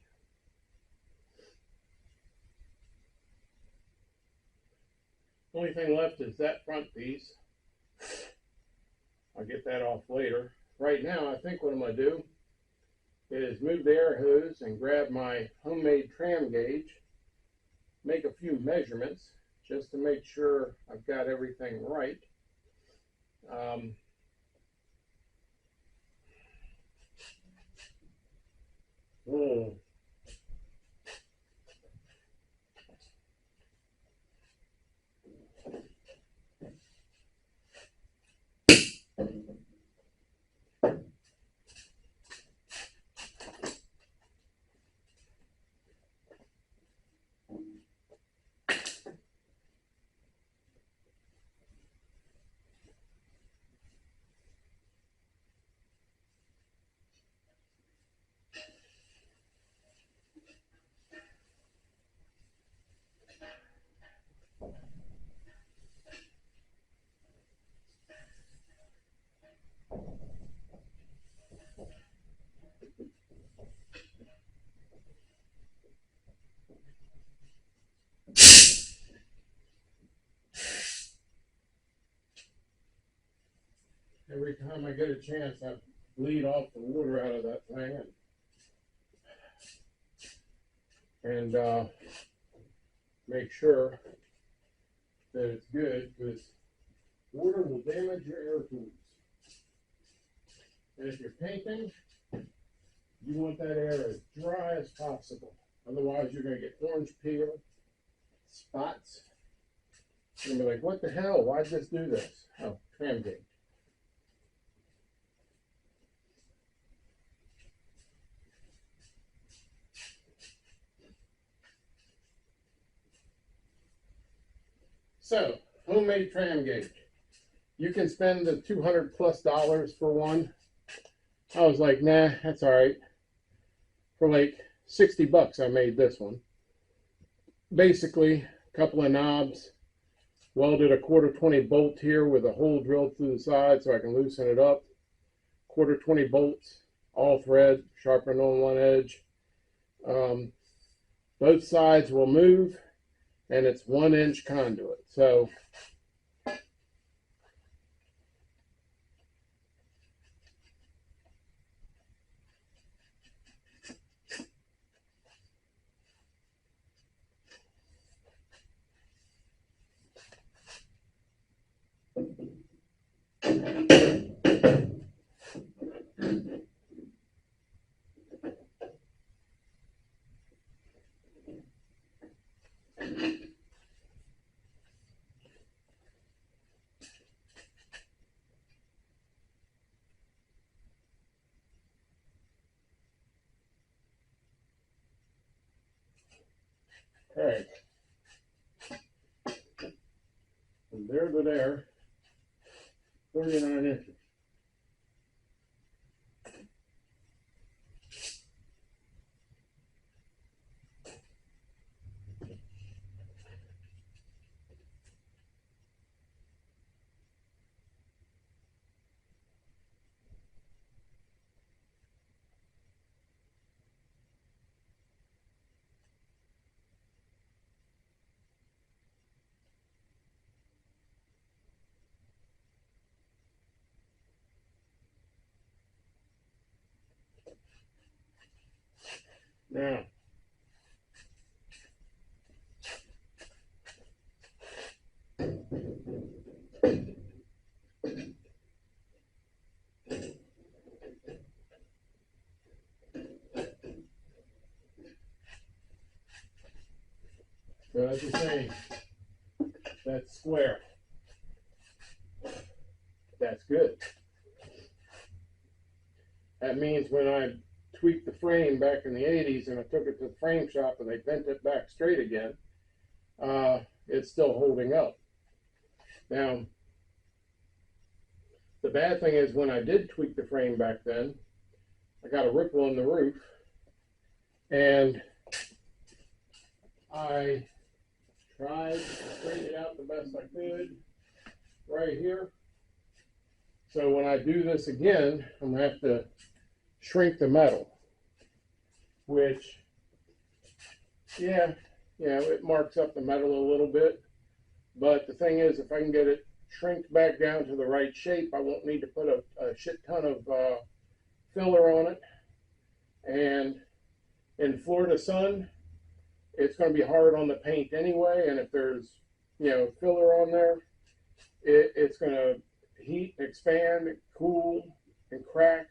S1: Only thing left is that front piece. I'll get that off later. Right now, I think what I'm going to do is move the air hose and grab my homemade tram gauge, make a few measurements just to make sure I've got everything right. Every time I get a chance, I bleed off the water out of that thing and make sure that it's good, because water will damage your air tubes. And if you're painting, you want that air as dry as possible. Otherwise, you're going to get orange peel, spots. You're going to be like, what the hell? Why'd this do this? Oh, tram gauge. So, homemade tram gauge. You can spend the $200+ for one. I was like, nah, that's all right. For like 60 bucks, I made this one. Basically, a couple of knobs, welded a 1/4 20 bolt here with a hole drilled through the side so I can loosen it up. 1/4 20 bolts, all thread, sharpened on one edge. Both sides will move, and it's 1-inch conduit. So okay, from there to there, 39 inches. Now, so as you're saying, that's square. That's good. That means when I tweaked the frame back in the 80s and I took it to the frame shop and they bent it back straight again, it's still holding up. Now, the bad thing is when I did tweak the frame back then, I got a ripple in the roof, and I tried to straighten it out the best I could right here. So when I do this again, I'm going to have to shrink the metal, which, yeah, it marks up the metal a little bit. But the thing is, if I can get it shrinked back down to the right shape, I won't need to put a shit ton of filler on it. And in Florida sun, it's going to be hard on the paint anyway. And if there's, filler on there, it's going to heat, expand, cool, and crack.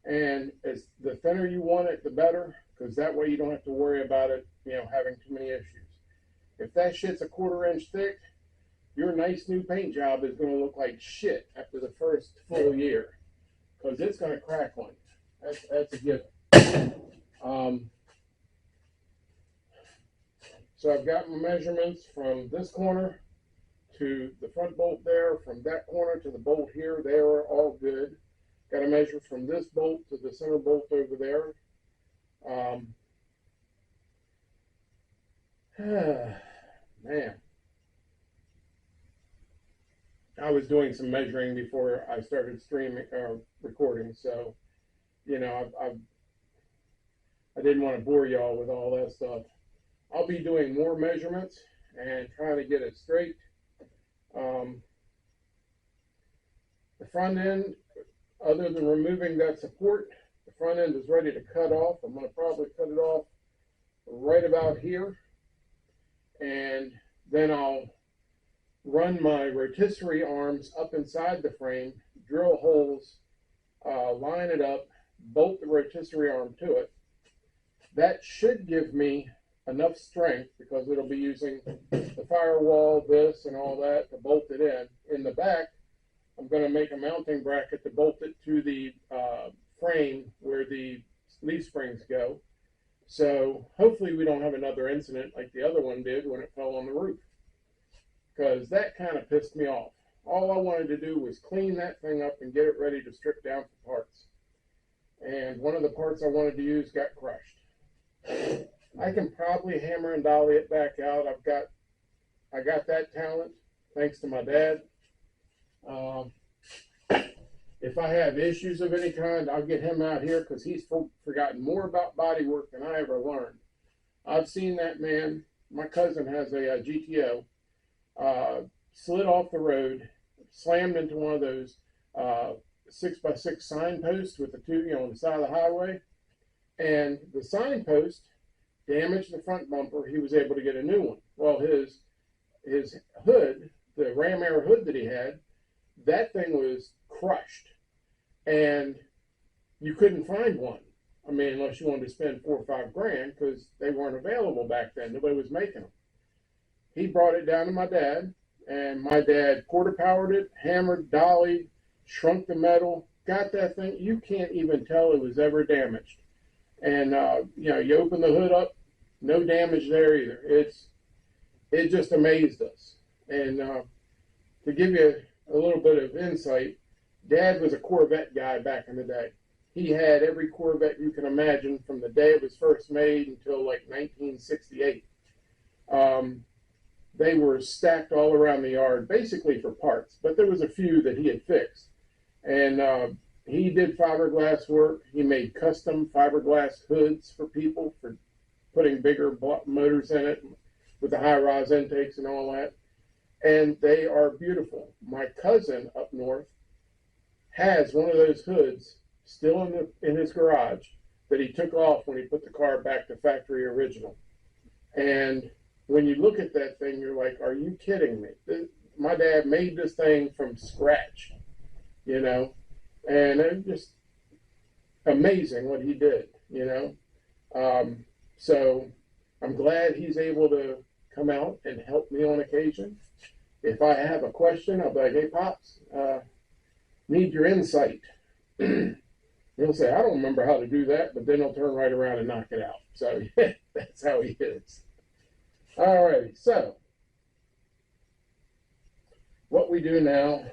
S1: And as the thinner you want it, the better, because that way you don't have to worry about it, having too many issues. If that shit's a 1/4 inch thick, your nice new paint job is going to look like shit after the first full year, because it's going to crack on you. That's a given. So I've got my measurements from this corner to the front bolt there, from that corner to the bolt here. They are all good. Got to measure from this bolt to the center bolt over there. Man, I was doing some measuring before I started streaming recording, so I didn't want to bore y'all with all that stuff. I'll be doing more measurements and trying to get it straight. The front end, other than removing that support, the front end is ready to cut off. I'm going to probably cut it off right about here, and then I'll run my rotisserie arms up inside the frame, drill holes, line it up, bolt the rotisserie arm to it. That should give me enough strength, because it'll be using the firewall, this, and all that to bolt it in. In the back, I'm going to make a mounting bracket to bolt it to the frame where the leaf springs go. So hopefully we don't have another incident like the other one did when it fell on the roof. because that kind of pissed me off. All I wanted to do was clean that thing up and get it ready to strip down for parts. And one of the parts I wanted to use got crushed. I can probably hammer and dolly it back out. I got that talent thanks to my dad. If I have issues of any kind, I'll get him out here because he's forgotten more about body work than I ever learned. I've seen that man. My cousin has a GTO, slid off the road, slammed into one of those 6x6 signposts with the two, on the side of the highway, and the signpost damaged the front bumper. He was able to get a new one. Well, his hood, the Ram Air hood that he had, that thing was crushed, and you couldn't find one. I mean, unless you wanted to spend $4 or $5 grand, because they weren't available back then. Nobody was making them. He brought it down to my dad, and my dad quarter powered it, hammered, dollied, shrunk the metal, got that thing. You can't even tell it was ever damaged. And you open the hood up, no damage there either. It just amazed us. And to give you a little bit of insight, Dad was a Corvette guy back in the day. He had every Corvette you can imagine from the day it was first made until like 1968. They were stacked all around the yard, basically for parts, but there was a few that he had fixed. And he did fiberglass work. He made custom fiberglass hoods for people for putting bigger motors in it with the high-rise intakes and all that. And they are beautiful. My cousin up north has one of those hoods still in his garage that he took off when he put the car back to factory original. And when you look at that thing, you're like, are you kidding me? My dad made this thing from scratch, and it's just amazing what he did, So I'm glad he's able to come out and help me on occasion. If I have a question, I'll be like, hey, Pops, need your insight. He'll say, I don't remember how to do that, but then he'll turn right around and knock it out. So that's how he is. All righty, so what we do now,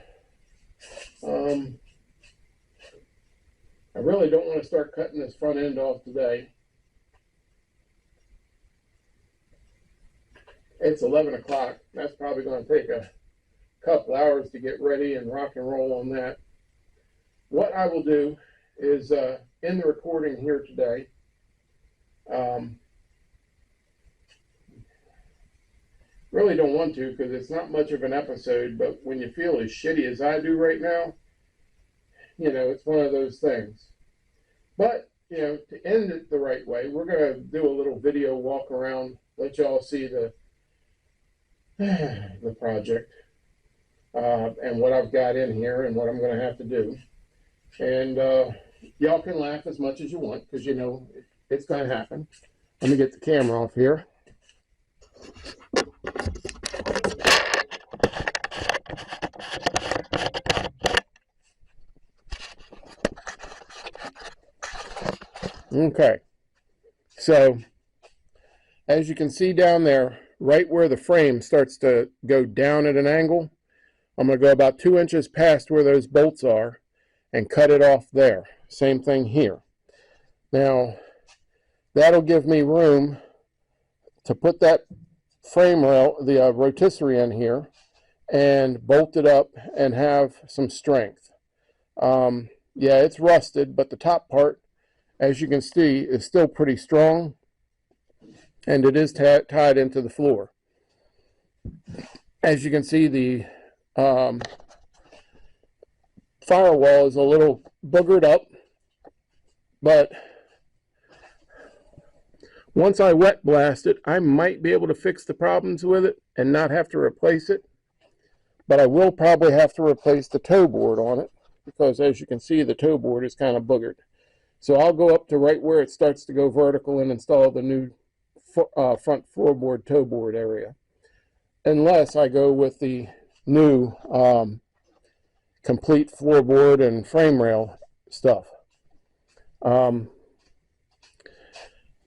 S1: I really don't want to start cutting this front end off today. It's 11 o'clock. That's probably going to take a couple hours to get ready and rock and roll on that. What I will do is in the recording here today, really don't want to because it's not much of an episode, but when you feel as shitty as I do right now, it's one of those things. But, to end it the right way, we're going to do a little video walk around, let y'all see the project and what I've got in here and what I'm going to have to do. And y'all can laugh as much as you want because it's going to happen. Let me get the camera off here. Okay, so as you can see down there, right where the frame starts to go down at an angle, I'm going to go about 2 inches past where those bolts are and cut it off there. Same thing here. Now, that'll give me room to put that frame rail, the rotisserie in here, and bolt it up and have some strength. Yeah, it's rusted, but the top part, as you can see, is still pretty strong, and it is tied into the floor. As you can see, the firewall is a little boogered up, but once I wet blast it, I might be able to fix the problems with it and not have to replace it, but I will probably have to replace the toe board on it because, as you can see, the toe board is kind of boogered. So I'll go up to right where it starts to go vertical and install the new front floorboard, toe board area. Unless I go with the new complete floorboard and frame rail stuff.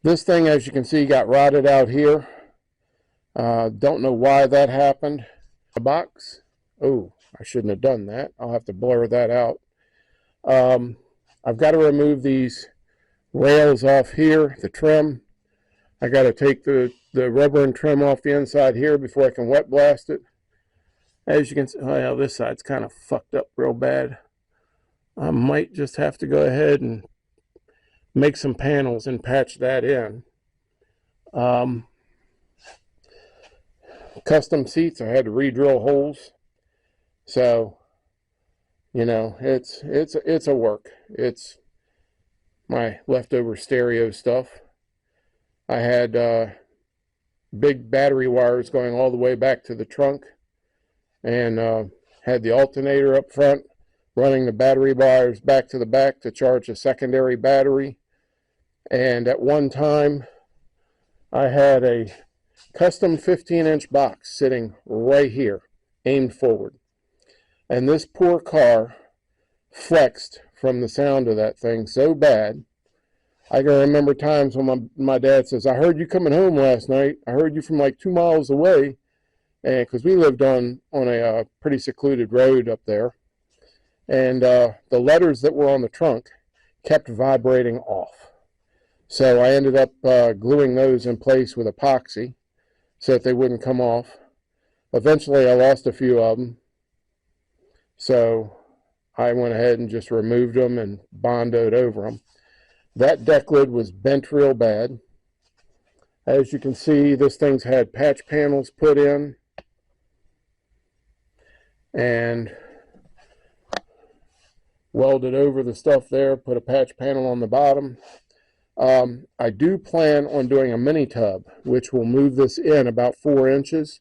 S1: This thing, as you can see, got rotted out here. Don't know why that happened. a box. Oh, I shouldn't have done that. I'll have to blur that out. I've got to remove these rails off here, the trim. I got to take the rubber and trim off the inside here before I can wet blast it. As you can see, oh yeah, this side's kind of fucked up real bad. I might just have to go ahead and make some panels and patch that in. Custom seats, I had to re-drill holes. So, you know, it's a work. It's my leftover stereo stuff. I had big battery wires going all the way back to the trunk, and had the alternator up front running the battery wires back to the back to charge a secondary battery. And at one time I had a custom 15-inch box sitting right here, aimed forward, and this poor car flexed from the sound of that thing so bad. I can remember times when my dad says, "I heard you coming home last night. I heard you from like 2 miles away," and because we lived on a pretty secluded road up there, and the letters that were on the trunk kept vibrating off. So I ended up gluing those in place with epoxy so that they wouldn't come off. Eventually I lost a few of them, so I went ahead and just removed them and bondoed over them. That deck lid was bent real bad. As you can see, this thing's had patch panels put in, and welded over the stuff there, put a patch panel on the bottom. I do plan on doing a mini tub, which will move this in about 4 inches,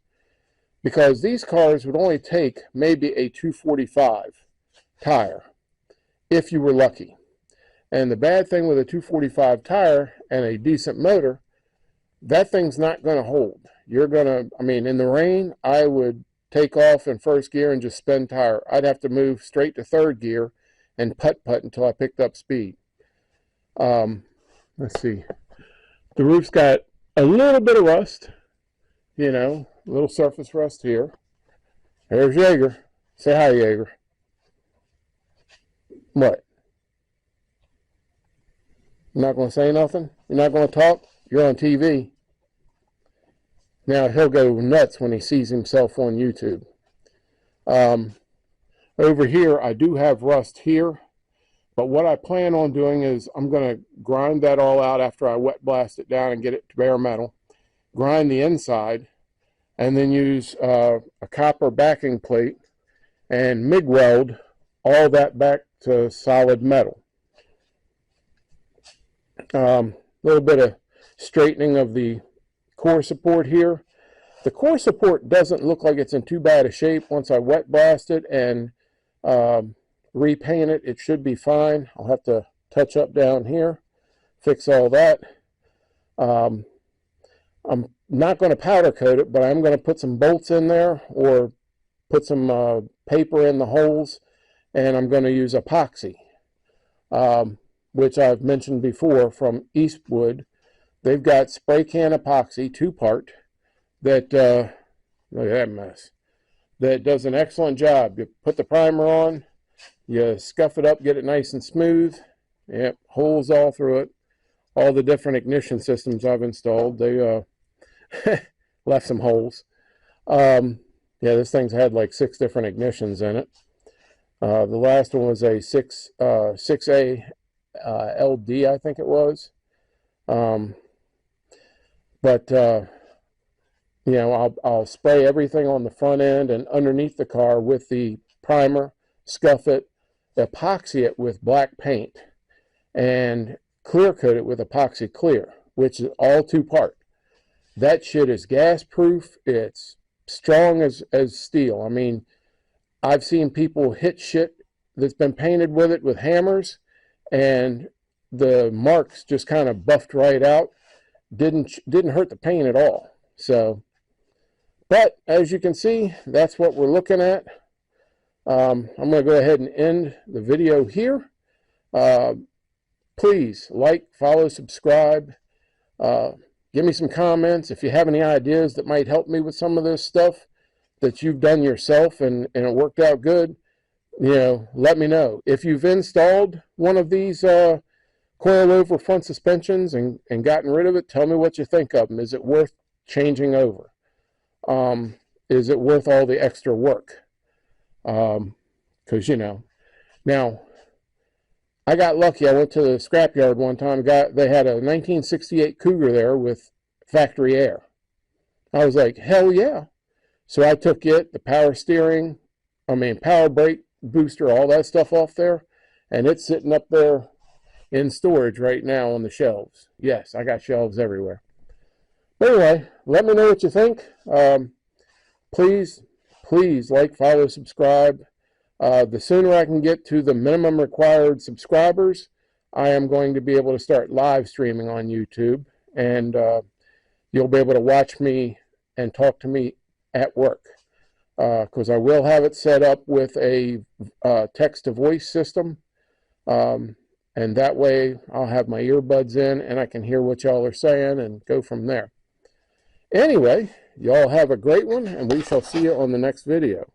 S1: because these cars would only take maybe a 245 tire, if you were lucky. And the bad thing with a 245 tire and a decent motor, that thing's not going to hold. You're going to, I mean, in the rain, I would take off in first gear and just spin tire. I'd have to move straight to third gear and putt-putt until I picked up speed. Let's see. The roof's got a little bit of rust, you know, a little surface rust here. There's Jaeger. Say hi, Jaeger. What? You're not going to say nothing? You're not going to talk? You're on TV. Now, he'll go nuts when he sees himself on YouTube. Over here, I do have rust here. But what I plan on doing is I'm going to grind that all out after I wet blast it down and get it to bare metal. Grind the inside, and then use a copper backing plate and MIG weld all that back to solid metal. A little bit of straightening of the core support here. The core support doesn't look like it's in too bad a shape. Once I wet blast it and repaint it, it should be fine. I'll have to touch up down here, fix all that. I'm not going to powder coat it, but I'm going to put some bolts in there or put some paper in the holes, and I'm going to use epoxy, which I've mentioned before from Eastwood. They've got spray can epoxy, 2-part, that, look at that mess, that does an excellent job. You put the primer on, you scuff it up, get it nice and smooth. Yep, holes all through it. All the different ignition systems I've installed, they left some holes. Yeah, this thing's had like 6 different ignitions in it. The last one was a 6A LD, I think it was. You know, I'll spray everything on the front end and underneath the car with the primer, scuff it, epoxy it with black paint, and clear coat it with epoxy clear, which is all 2-part. That shit is gas proof. It's strong as steel. I mean, I've seen people hit shit that's been painted with it with hammers, and the marks just kind of buffed right out. Didn't hurt the paint at all. So, but as you can see, that's what we're looking at. I'm going to go ahead and end the video here. Please like, follow, subscribe. Give me some comments. If you have any ideas that might help me with some of this stuff, that you've done yourself and it worked out good, you know, let me know. If you've installed one of these coilover front suspensions and gotten rid of it, tell me what you think of them. Is it worth changing over? Is it worth all the extra work? Because, you know, now, I got lucky. I went to the scrapyard one time. They had a 1968 Cougar there with factory air. I was like, hell yeah. So I took it, the power steering, power brake booster, all that stuff off there, and it's sitting up there in storage right now on the shelves. Yes, I got shelves everywhere. But anyway, let me know what you think. Please like, follow, subscribe. The sooner I can get to the minimum required subscribers, I am going to be able to start live streaming on YouTube, and you'll be able to watch me and talk to me at work, because I will have it set up with a text-to-voice system, and that way I'll have my earbuds in and I can hear what y'all are saying and go from there. Anyway, y'all have a great one, and we shall see you on the next video.